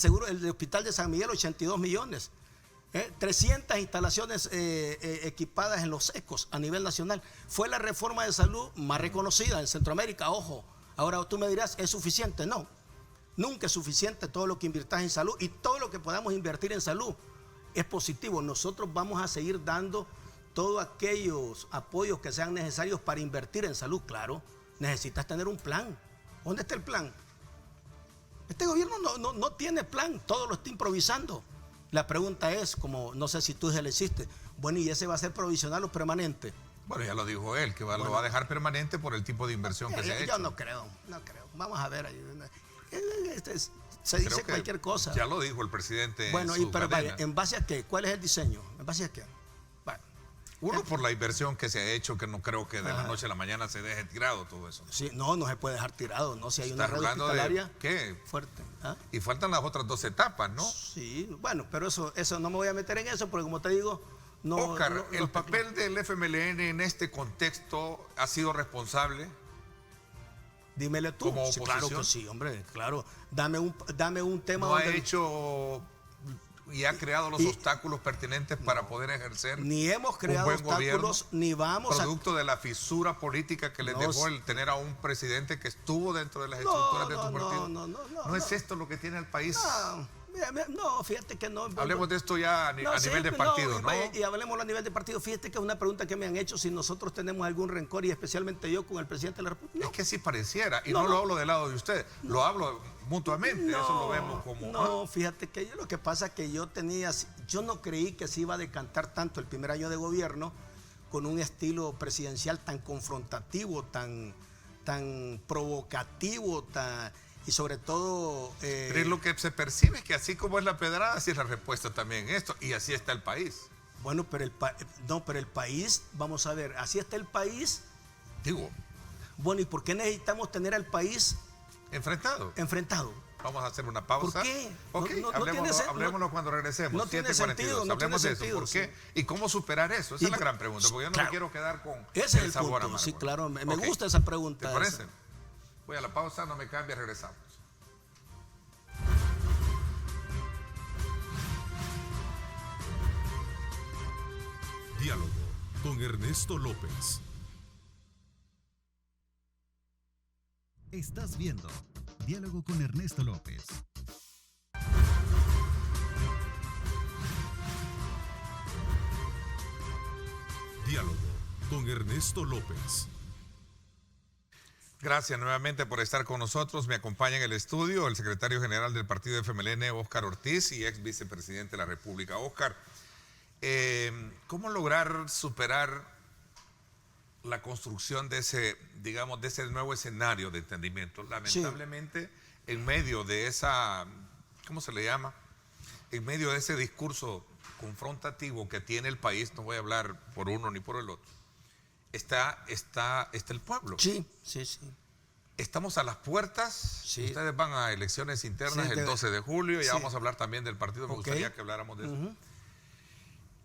Hospital de San Miguel, 82 millones. 300 instalaciones equipadas en los ECOS a nivel nacional. Fue la reforma de salud más reconocida en Centroamérica, ojo. Ahora tú me dirás, ¿es suficiente? No. Nunca es suficiente todo lo que inviertas en salud y todo lo que podamos invertir en salud es positivo. Nosotros vamos a seguir dando todos aquellos apoyos que sean necesarios para invertir en salud. Claro, necesitas tener un plan. ¿Dónde está el plan? Este gobierno no tiene plan, todo lo está improvisando. La pregunta es, como no sé si tú se le hiciste, bueno, ¿y ese va a ser provisional o permanente? Bueno, ya lo dijo él, que lo va a dejar permanente por el tipo de inversión que se ha hecho. Yo no creo. Vamos a ver. Se dice Creo que cualquier cosa. Ya lo dijo el presidente. Bueno, en su pero vaya, cadena. ¿en base a qué? ¿Cuál es el diseño? ¿En base a qué? Bueno, Uno, por la inversión que se ha hecho, que no creo que de la noche a la mañana se deje tirado todo eso. sí, no se puede dejar tirado, ¿no? Si hay una Estás red hablando hospitalaria de ¿qué? fuerte. ¿Ah? Y faltan las otras 2 etapas, ¿no? Sí, bueno, pero eso no me voy a meter en eso, porque como te digo, no. Oscar, no ¿el papel del FMLN en este contexto ha sido responsable? Dímele tú. como Sí, claro oposición? que sí, hombre, claro. Dame un tema ¿No ha donde hecho y ha creado los obstáculos pertinentes para poder ejercer ni hemos creado un buen gobierno, obstáculos, ni vamos producto de la fisura política que les No, dejó el tener a un presidente que estuvo dentro de las estructuras de tu partido? ¿No es esto lo que tiene el país? No, fíjate que no. Hablemos de esto ya a nivel de partido, ¿no? Y hablemos a nivel de partido. Fíjate que es una pregunta que me han hecho si nosotros tenemos algún rencor, y especialmente yo con el presidente de la República. Es que sí pareciera, y No, no no. lo hablo del lado de usted, lo hablo mutuamente, eso lo vemos como... No, fíjate que lo que pasa es que yo no creí que se iba a decantar tanto el primer año de gobierno con un estilo presidencial tan confrontativo, tan provocativo, y sobre todo... Pero es lo que se percibe es que así como es la pedrada, así es la respuesta también en esto, y así está el país. Bueno, pero el país, vamos a ver, así está el país. Digo, Bueno, ¿y por qué necesitamos tener al país enfrentado. enfrentado? Vamos a hacer una pausa. ¿Por qué? Ok, hablemoslo cuando regresemos. no tiene 7:42. sentido, no Hablemos tiene de eso. ¿Por sentido, qué? ¿Y cómo superar eso? Esa es la gran pregunta, porque yo no claro. me quiero quedar con Ese es el el sabor punto. amargo. Sí, claro, me Ok. gusta esa pregunta. ¿Te parece? esa. Voy a la pausa, no me cambie, regresamos. Diálogo con Ernesto López. Estás viendo Diálogo con Ernesto López. Diálogo con Ernesto López. Gracias nuevamente por estar con nosotros. Me acompaña en el estudio el secretario general del partido FMLN, Óscar Ortiz, y ex vicepresidente de la República. Óscar, ¿cómo lograr superar la construcción de ese, digamos, de ese nuevo escenario de entendimiento? Lamentablemente, en medio de esa, ¿cómo se le llama? En medio de ese discurso confrontativo que tiene el país, no voy a hablar por uno ni por el otro, está el pueblo. Sí. Estamos a las puertas. Sí. Ustedes van a elecciones internas el 12 de julio. Ya vamos a hablar también del partido. Me gustaría que habláramos de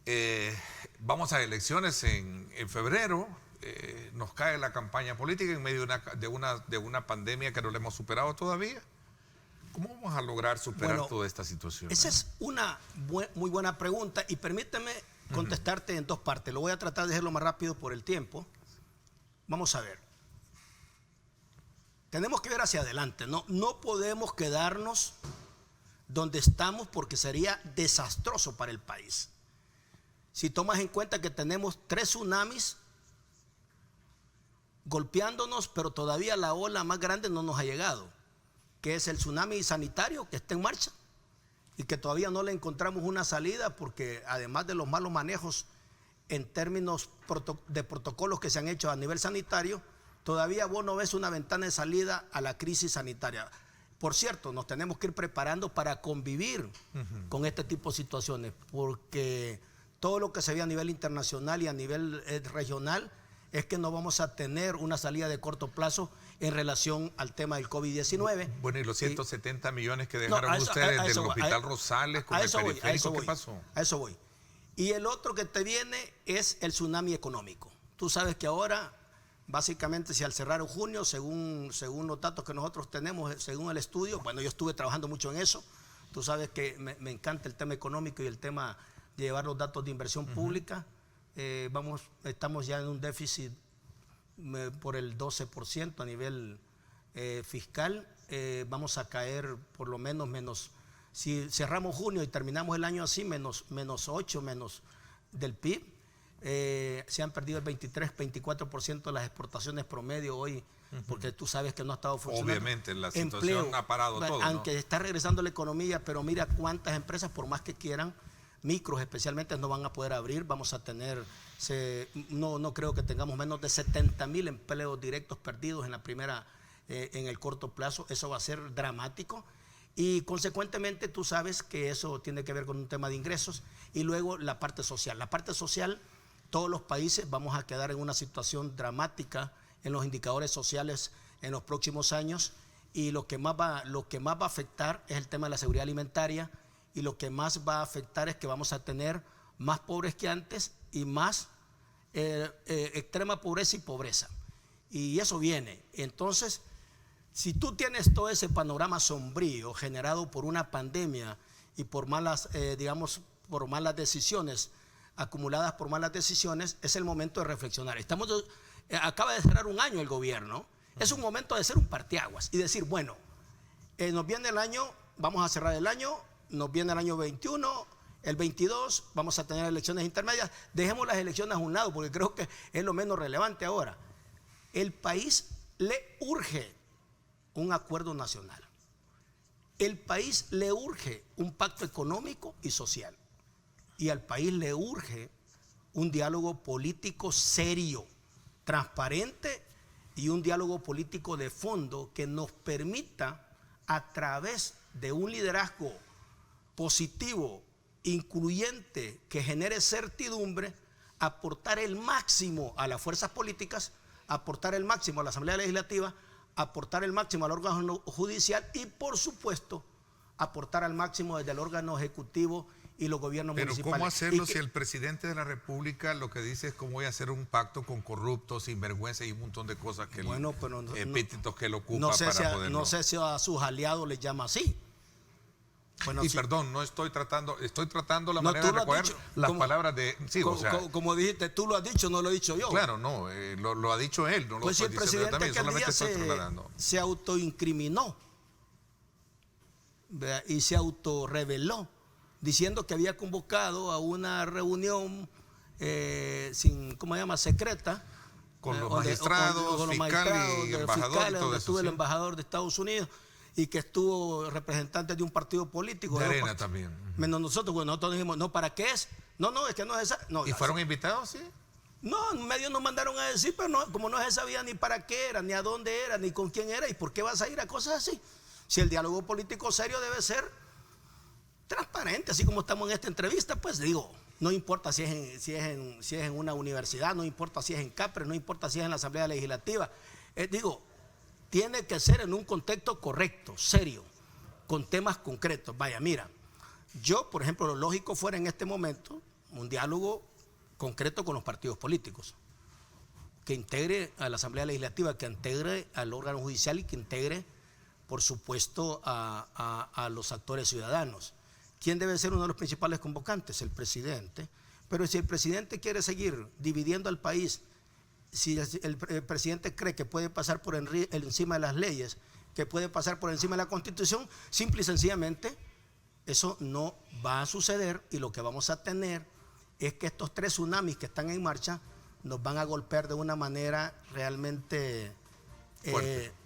eso. Vamos a elecciones en febrero. Nos cae la campaña política en medio de una pandemia que no la hemos superado todavía. ¿Cómo vamos a lograr superar toda esta situación? Esa es una muy buena pregunta y permíteme contestarte en dos partes. Lo voy a tratar de hacerlo más rápido por el tiempo. Vamos a ver. Tenemos que ver hacia adelante. No podemos quedarnos donde estamos porque sería desastroso para el país. Si tomas en cuenta que tenemos 3 tsunamis golpeándonos, pero todavía la ola más grande no nos ha llegado, que es el tsunami sanitario que está en marcha y que todavía no le encontramos una salida porque además de los malos manejos en términos de protocolos que se han hecho a nivel sanitario, todavía vos no ves una ventana de salida a la crisis sanitaria. Por cierto, nos tenemos que ir preparando para convivir con este tipo de situaciones, porque todo lo que se ve a nivel internacional y a nivel regional es que no vamos a tener una salida de corto plazo en relación al tema del COVID-19. Bueno, y los 170 millones que dejaron ustedes del Hospital Rosales con el periférico, ¿qué pasó? A eso voy. Y el otro que te viene es el tsunami económico. Tú sabes que ahora, básicamente, si al cerrar junio, según los datos que nosotros tenemos, según el estudio, bueno, yo estuve trabajando mucho en eso. Tú sabes que me encanta el tema económico y el tema de llevar los datos de inversión pública. Estamos ya en un déficit por el 12% a nivel fiscal. Vamos a caer por lo menos, si cerramos junio y terminamos el año así, menos 8, menos del PIB. Se han perdido el 23-24% de las exportaciones promedio hoy, porque tú sabes que no ha estado funcionando. Obviamente la situación ha parado todo, aunque está regresando la economía, pero mira cuántas empresas, por más que quieran, micros especialmente, no van a poder abrir. Vamos a tener, no creo que tengamos menos de 70,000 empleos directos perdidos en el corto plazo. Eso va a ser dramático y consecuentemente tú sabes que eso tiene que ver con un tema de ingresos. Y luego la parte social, todos los países vamos a quedar en una situación dramática en los indicadores sociales en los próximos años, y lo que más va a afectar es el tema de la seguridad alimentaria. Y lo que más va a afectar es que vamos a tener más pobres que antes y más extrema pobreza y pobreza. Y eso viene. Entonces, si tú tienes todo ese panorama sombrío generado por una pandemia y por malas decisiones, acumuladas por malas decisiones, es el momento de reflexionar. Acaba de cerrar un año el gobierno. Es un momento de hacer un parteaguas y decir, bueno, nos viene el año, vamos a cerrar el año. Nos viene el año 21, el 22, vamos a tener elecciones intermedias. Dejemos las elecciones a un lado porque creo que es lo menos relevante ahora. El país le urge un acuerdo nacional. El país le urge un pacto económico y social. Y al país le urge un diálogo político serio, transparente y un diálogo político de fondo que nos permita, a través de un liderazgo positivo, incluyente, que genere certidumbre, aportar el máximo a las fuerzas políticas, aportar el máximo a la Asamblea Legislativa, aportar el máximo al órgano judicial y, por supuesto, aportar al máximo desde el órgano ejecutivo y los gobiernos municipales. Pero ¿cómo hacerlo si el presidente de la República lo que dice es cómo voy a hacer un pacto con corruptos, sinvergüenza y un montón de cosas que epítetos que lo ocupa para poder? No sé si a sus aliados les llama así. Bueno, perdón, no estoy tratando la manera de recoger las palabras de... Sí, como dijiste, tú lo has dicho, no lo he dicho yo. Claro, no, lo ha dicho él, no lo estoy diciendo yo también, solamente estoy trasladando. Se autoincriminó, ¿verdad? Y se autorreveló, diciendo que había convocado a una reunión secreta, Con los donde- magistrados, con los fiscal magistrados, y de embajador y fiscales, todo donde eso. estuvo el ¿sí? embajador de Estados Unidos y que estuvo representante de un partido político. De dos Arena partidos. también. Menos nosotros, bueno, nosotros dijimos, no, ¿para qué es? No, es que no es esa. No, ¿Y fueron invitados, sí? No, medios nos mandaron a decir, pero no, como no se sabía ni para qué era, ni a dónde era, ni con quién era, y por qué vas a ir a cosas así. Si el diálogo político serio debe ser transparente, así como estamos en esta entrevista, pues digo, no importa si es en una universidad, no importa si es en CAPRE, no importa si es en la Asamblea Legislativa. Digo, tiene que ser en un contexto correcto, serio, con temas concretos. Vaya, mira, yo, por ejemplo, lo lógico fuera en este momento un diálogo concreto con los partidos políticos, que integre a la Asamblea Legislativa, que integre al órgano judicial y que integre, por supuesto, a los actores ciudadanos. ¿Quién debe ser uno de los principales convocantes? El presidente. Pero si el presidente quiere seguir dividiendo al país, si el presidente cree que puede pasar por encima de las leyes, que puede pasar por encima de la Constitución, simple y sencillamente eso no va a suceder, y lo que vamos a tener es que estos 3 tsunamis que están en marcha nos van a golpear de una manera realmente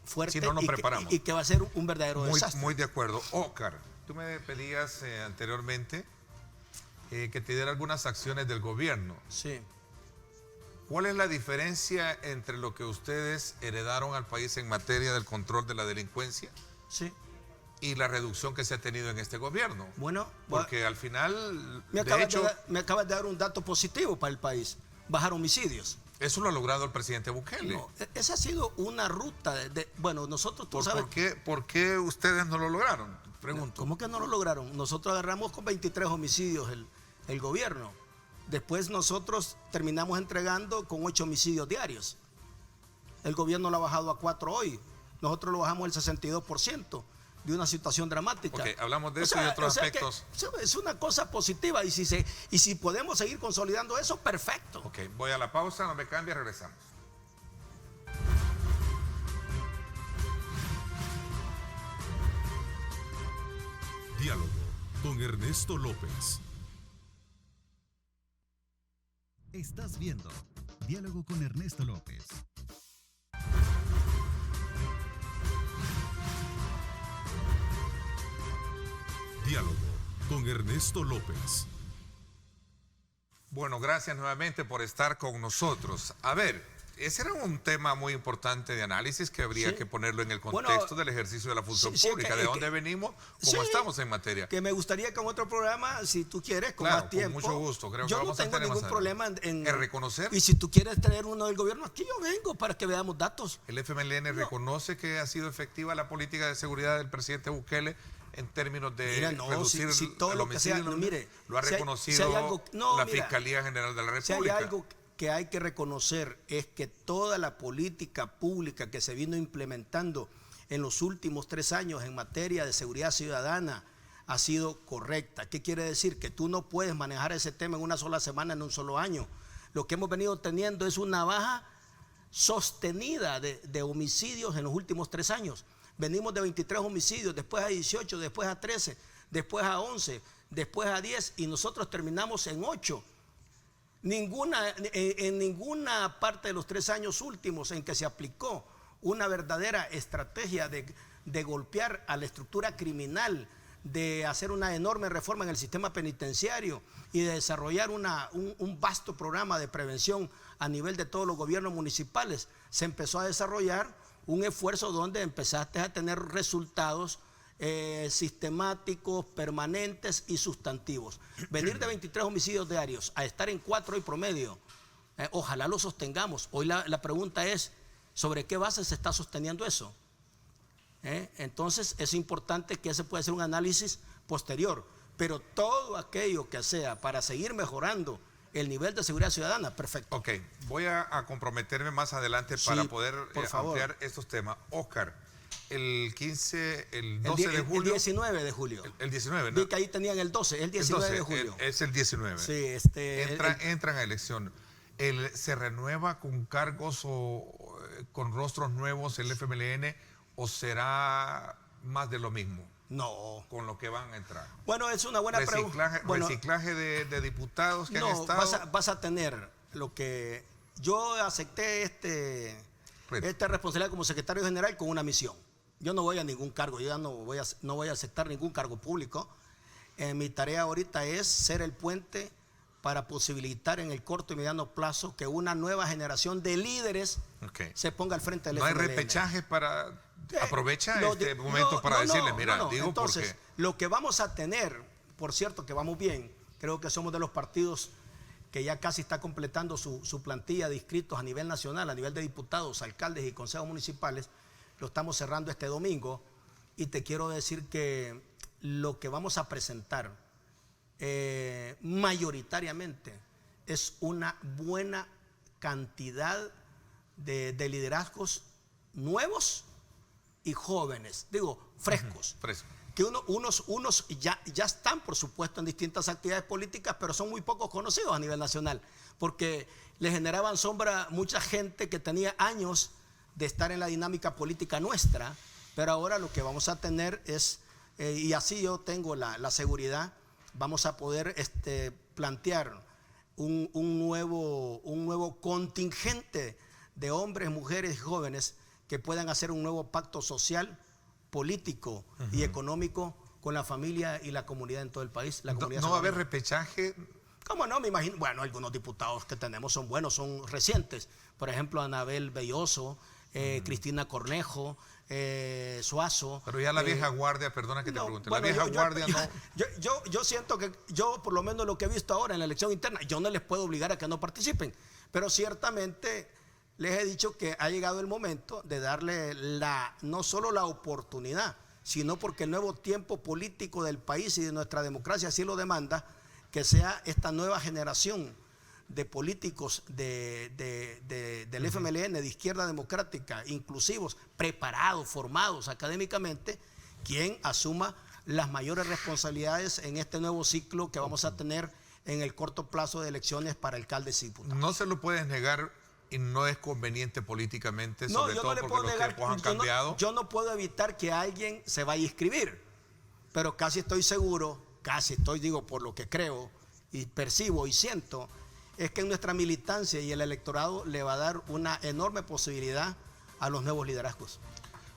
fuerte, Si no nos preparamos. y que va a ser un verdadero desastre. Muy de acuerdo. Óscar, tú me pedías anteriormente que te diera algunas acciones del gobierno. Sí. ¿Cuál es la diferencia entre lo que ustedes heredaron al país en materia del control de la delincuencia Sí. y la reducción que se ha tenido en este gobierno? Bueno, Porque al final, me de hecho, acabas de dar un dato positivo para el país: bajar homicidios. eso lo ha logrado el presidente Bukele. No, esa ha sido una ruta bueno, nosotros, tú sabes. ¿Por qué ustedes no lo lograron? Pregunto. ¿Cómo que no lo lograron? Nosotros agarramos con 23 homicidios el gobierno. Después nosotros terminamos entregando con 8 homicidios diarios. El gobierno lo ha bajado a 4 hoy. Nosotros lo bajamos el 62% de una situación dramática. Ok, hablamos de eso y otros aspectos. Es una cosa positiva, y si podemos seguir consolidando eso, perfecto. Ok, voy a la pausa, no me cambie, regresamos. Diálogo con Ernesto López. Estás viendo Diálogo con Ernesto López. Diálogo con Ernesto López. Bueno, gracias nuevamente por estar con nosotros. A ver, ese era un tema muy importante de análisis que habría Sí. que ponerlo en el Bueno, contexto del ejercicio de la función sí, pública, de dónde venimos, cómo Sí, estamos en materia. que me gustaría que en otro programa, si tú quieres, con Claro, más tiempo. con mucho gusto. Creo que yo no vamos a tengo tener ningún más problema adelante. en reconocer. Y si tú quieres tener uno del gobierno, aquí yo vengo para que veamos datos. El FMLN reconoce que ha sido efectiva la política de seguridad del presidente Bukele en términos de Mira, no, reducir si todo el lo que sea, homicidio. no, mire, lo ha si hay- reconocido si hay algo- no, la mira, Fiscalía General de la Si hay República. algo que hay que reconocer, es que toda la política pública que se vino implementando en los últimos 3 años en materia de seguridad ciudadana ha sido correcta. ¿Qué quiere decir? Que tú no puedes manejar ese tema en una sola semana, en un solo año. Lo que hemos venido teniendo es una baja sostenida de homicidios en los últimos 3 años. Venimos de 23 homicidios, después a 18, después a 13, después a 11, después a 10, y nosotros terminamos en 8. En ninguna parte de los 3 años últimos en que se aplicó una verdadera estrategia de golpear a la estructura criminal, de hacer una enorme reforma en el sistema penitenciario y de desarrollar un vasto programa de prevención a nivel de todos los gobiernos municipales, se empezó a desarrollar un esfuerzo donde empezaste a tener resultados sistemáticos, permanentes y sustantivos. Venir de 23 homicidios diarios a estar en 4 hoy promedio, ojalá lo sostengamos. Hoy la pregunta es, ¿sobre qué base se está sosteniendo eso? Entonces es importante que ese pueda ser un análisis posterior, pero todo aquello que sea para seguir mejorando el nivel de seguridad ciudadana, perfecto. Ok, voy a comprometerme más adelante Sí, para poder por favor. ampliar estos temas. Óscar, el 12 El de julio. El 19 de julio. El 19, ¿no? Vi que ahí tenían el 12, el 19 de julio. Es el 19. Sí, Entran a elección. ¿Se renueva con cargos o con rostros nuevos el FMLN o será más de lo mismo no. con lo que van a entrar? Bueno, es una buena pregunta. Reciclaje de diputados que han No, estado. vas a tener lo que yo acepté esta responsabilidad como secretario general con una misión. Yo no voy a ningún cargo, yo ya no voy a aceptar ningún cargo público. Mi tarea ahorita es ser el puente para posibilitar en el corto y mediano plazo que una nueva generación de líderes se ponga al frente del FMLN. ¿No hay repechaje para... aprovecha este momento para decirle, mira, digo entonces, porque... lo que vamos a tener, por cierto que vamos bien, creo que somos de los partidos que ya casi está completando su plantilla de inscritos a nivel nacional, a nivel de diputados, alcaldes y consejos municipales. Lo estamos cerrando este domingo y te quiero decir que lo que vamos a presentar mayoritariamente es una buena cantidad de liderazgos nuevos y jóvenes, digo, frescos. Fresco. Que unos ya están, por supuesto, en distintas actividades políticas, pero son muy pocos conocidos a nivel nacional, porque le generaban sombra mucha gente que tenía años de estar en la dinámica política nuestra, pero ahora lo que vamos a tener es, y así yo tengo la seguridad, vamos a poder plantear un nuevo contingente de hombres, mujeres y jóvenes que puedan hacer un nuevo pacto social, político y económico con la familia y la comunidad en todo el país. ¿No va a haber repechaje? ¿Cómo no? Me imagino. Bueno, algunos diputados que tenemos son buenos, son recientes. Por ejemplo, Anabel Belloso, Cristina Cornejo, Suazo. Pero ya la vieja guardia, perdona que te pregunte, la vieja guardia no... Yo siento que yo, por lo menos lo que he visto ahora en la elección interna, yo no les puedo obligar a que no participen, pero ciertamente les he dicho que ha llegado el momento de darle no solo la oportunidad, sino porque el nuevo tiempo político del país y de nuestra democracia así lo demanda, que sea esta nueva generación de políticos del FMLN, de izquierda democrática, inclusivos, preparados, formados académicamente, quien asuma las mayores responsabilidades en este nuevo ciclo que vamos a tener en el corto plazo de elecciones para alcaldes y diputados. No se lo puedes negar y no es conveniente políticamente, sobre todo porque los tiempos han cambiado. Yo no puedo evitar que alguien se vaya a inscribir, pero casi estoy seguro, digo por lo que creo y percibo y siento, es que en nuestra militancia y el electorado le va a dar una enorme posibilidad a los nuevos liderazgos.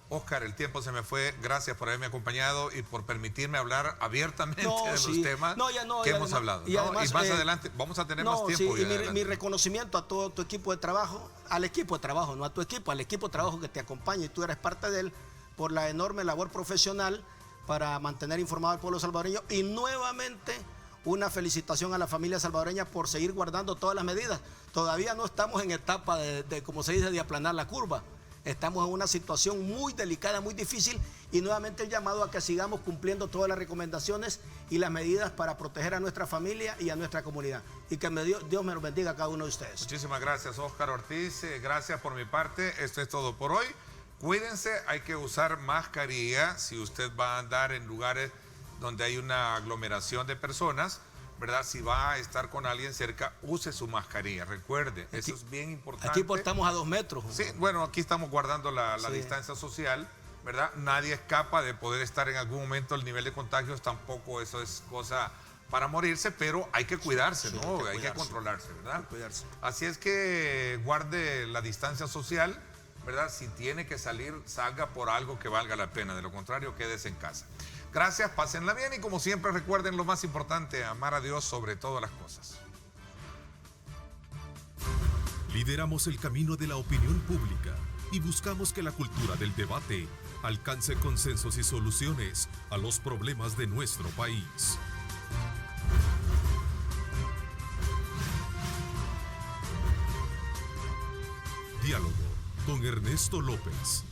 Óscar, el tiempo se me fue. Gracias por haberme acompañado y por permitirme hablar abiertamente de los temas que hemos hablado. Y más adelante vamos a tener más tiempo. Y mi reconocimiento a todo tu equipo de trabajo, al equipo de trabajo, no a tu equipo, al equipo de trabajo que te acompaña y tú eres parte de él, por la enorme labor profesional para mantener informado al pueblo salvadoreño. Y nuevamente una felicitación a la familia salvadoreña por seguir guardando todas las medidas. Todavía no estamos en etapa de como se dice, de aplanar la curva. Estamos en una situación muy delicada, muy difícil, y nuevamente el llamado a que sigamos cumpliendo todas las recomendaciones y las medidas para proteger a nuestra familia y a nuestra comunidad. Y que Dios me los bendiga a cada uno de ustedes. Muchísimas gracias, Óscar Ortiz. Gracias por mi parte. Esto es todo por hoy. Cuídense, hay que usar mascarilla si usted va a andar en lugares donde hay una aglomeración de personas, ¿verdad? Si va a estar con alguien cerca, use su mascarilla. Recuerde, eso es bien importante. Aquí estamos a 2 metros. Sí, bueno, aquí estamos guardando la distancia social, ¿verdad? Nadie escapa de poder estar en algún momento. El nivel de contagios tampoco, eso es cosa para morirse, pero hay que cuidarse, ¿no? Hay que controlarse, ¿verdad? Así es que guarde la distancia social, ¿verdad? Si tiene que salir, salga por algo que valga la pena. De lo contrario, quédese en casa. Gracias, pásenla bien y como siempre recuerden lo más importante, amar a Dios sobre todas las cosas. Lideramos el camino de la opinión pública y buscamos que la cultura del debate alcance consensos y soluciones a los problemas de nuestro país. Diálogo con Ernesto López.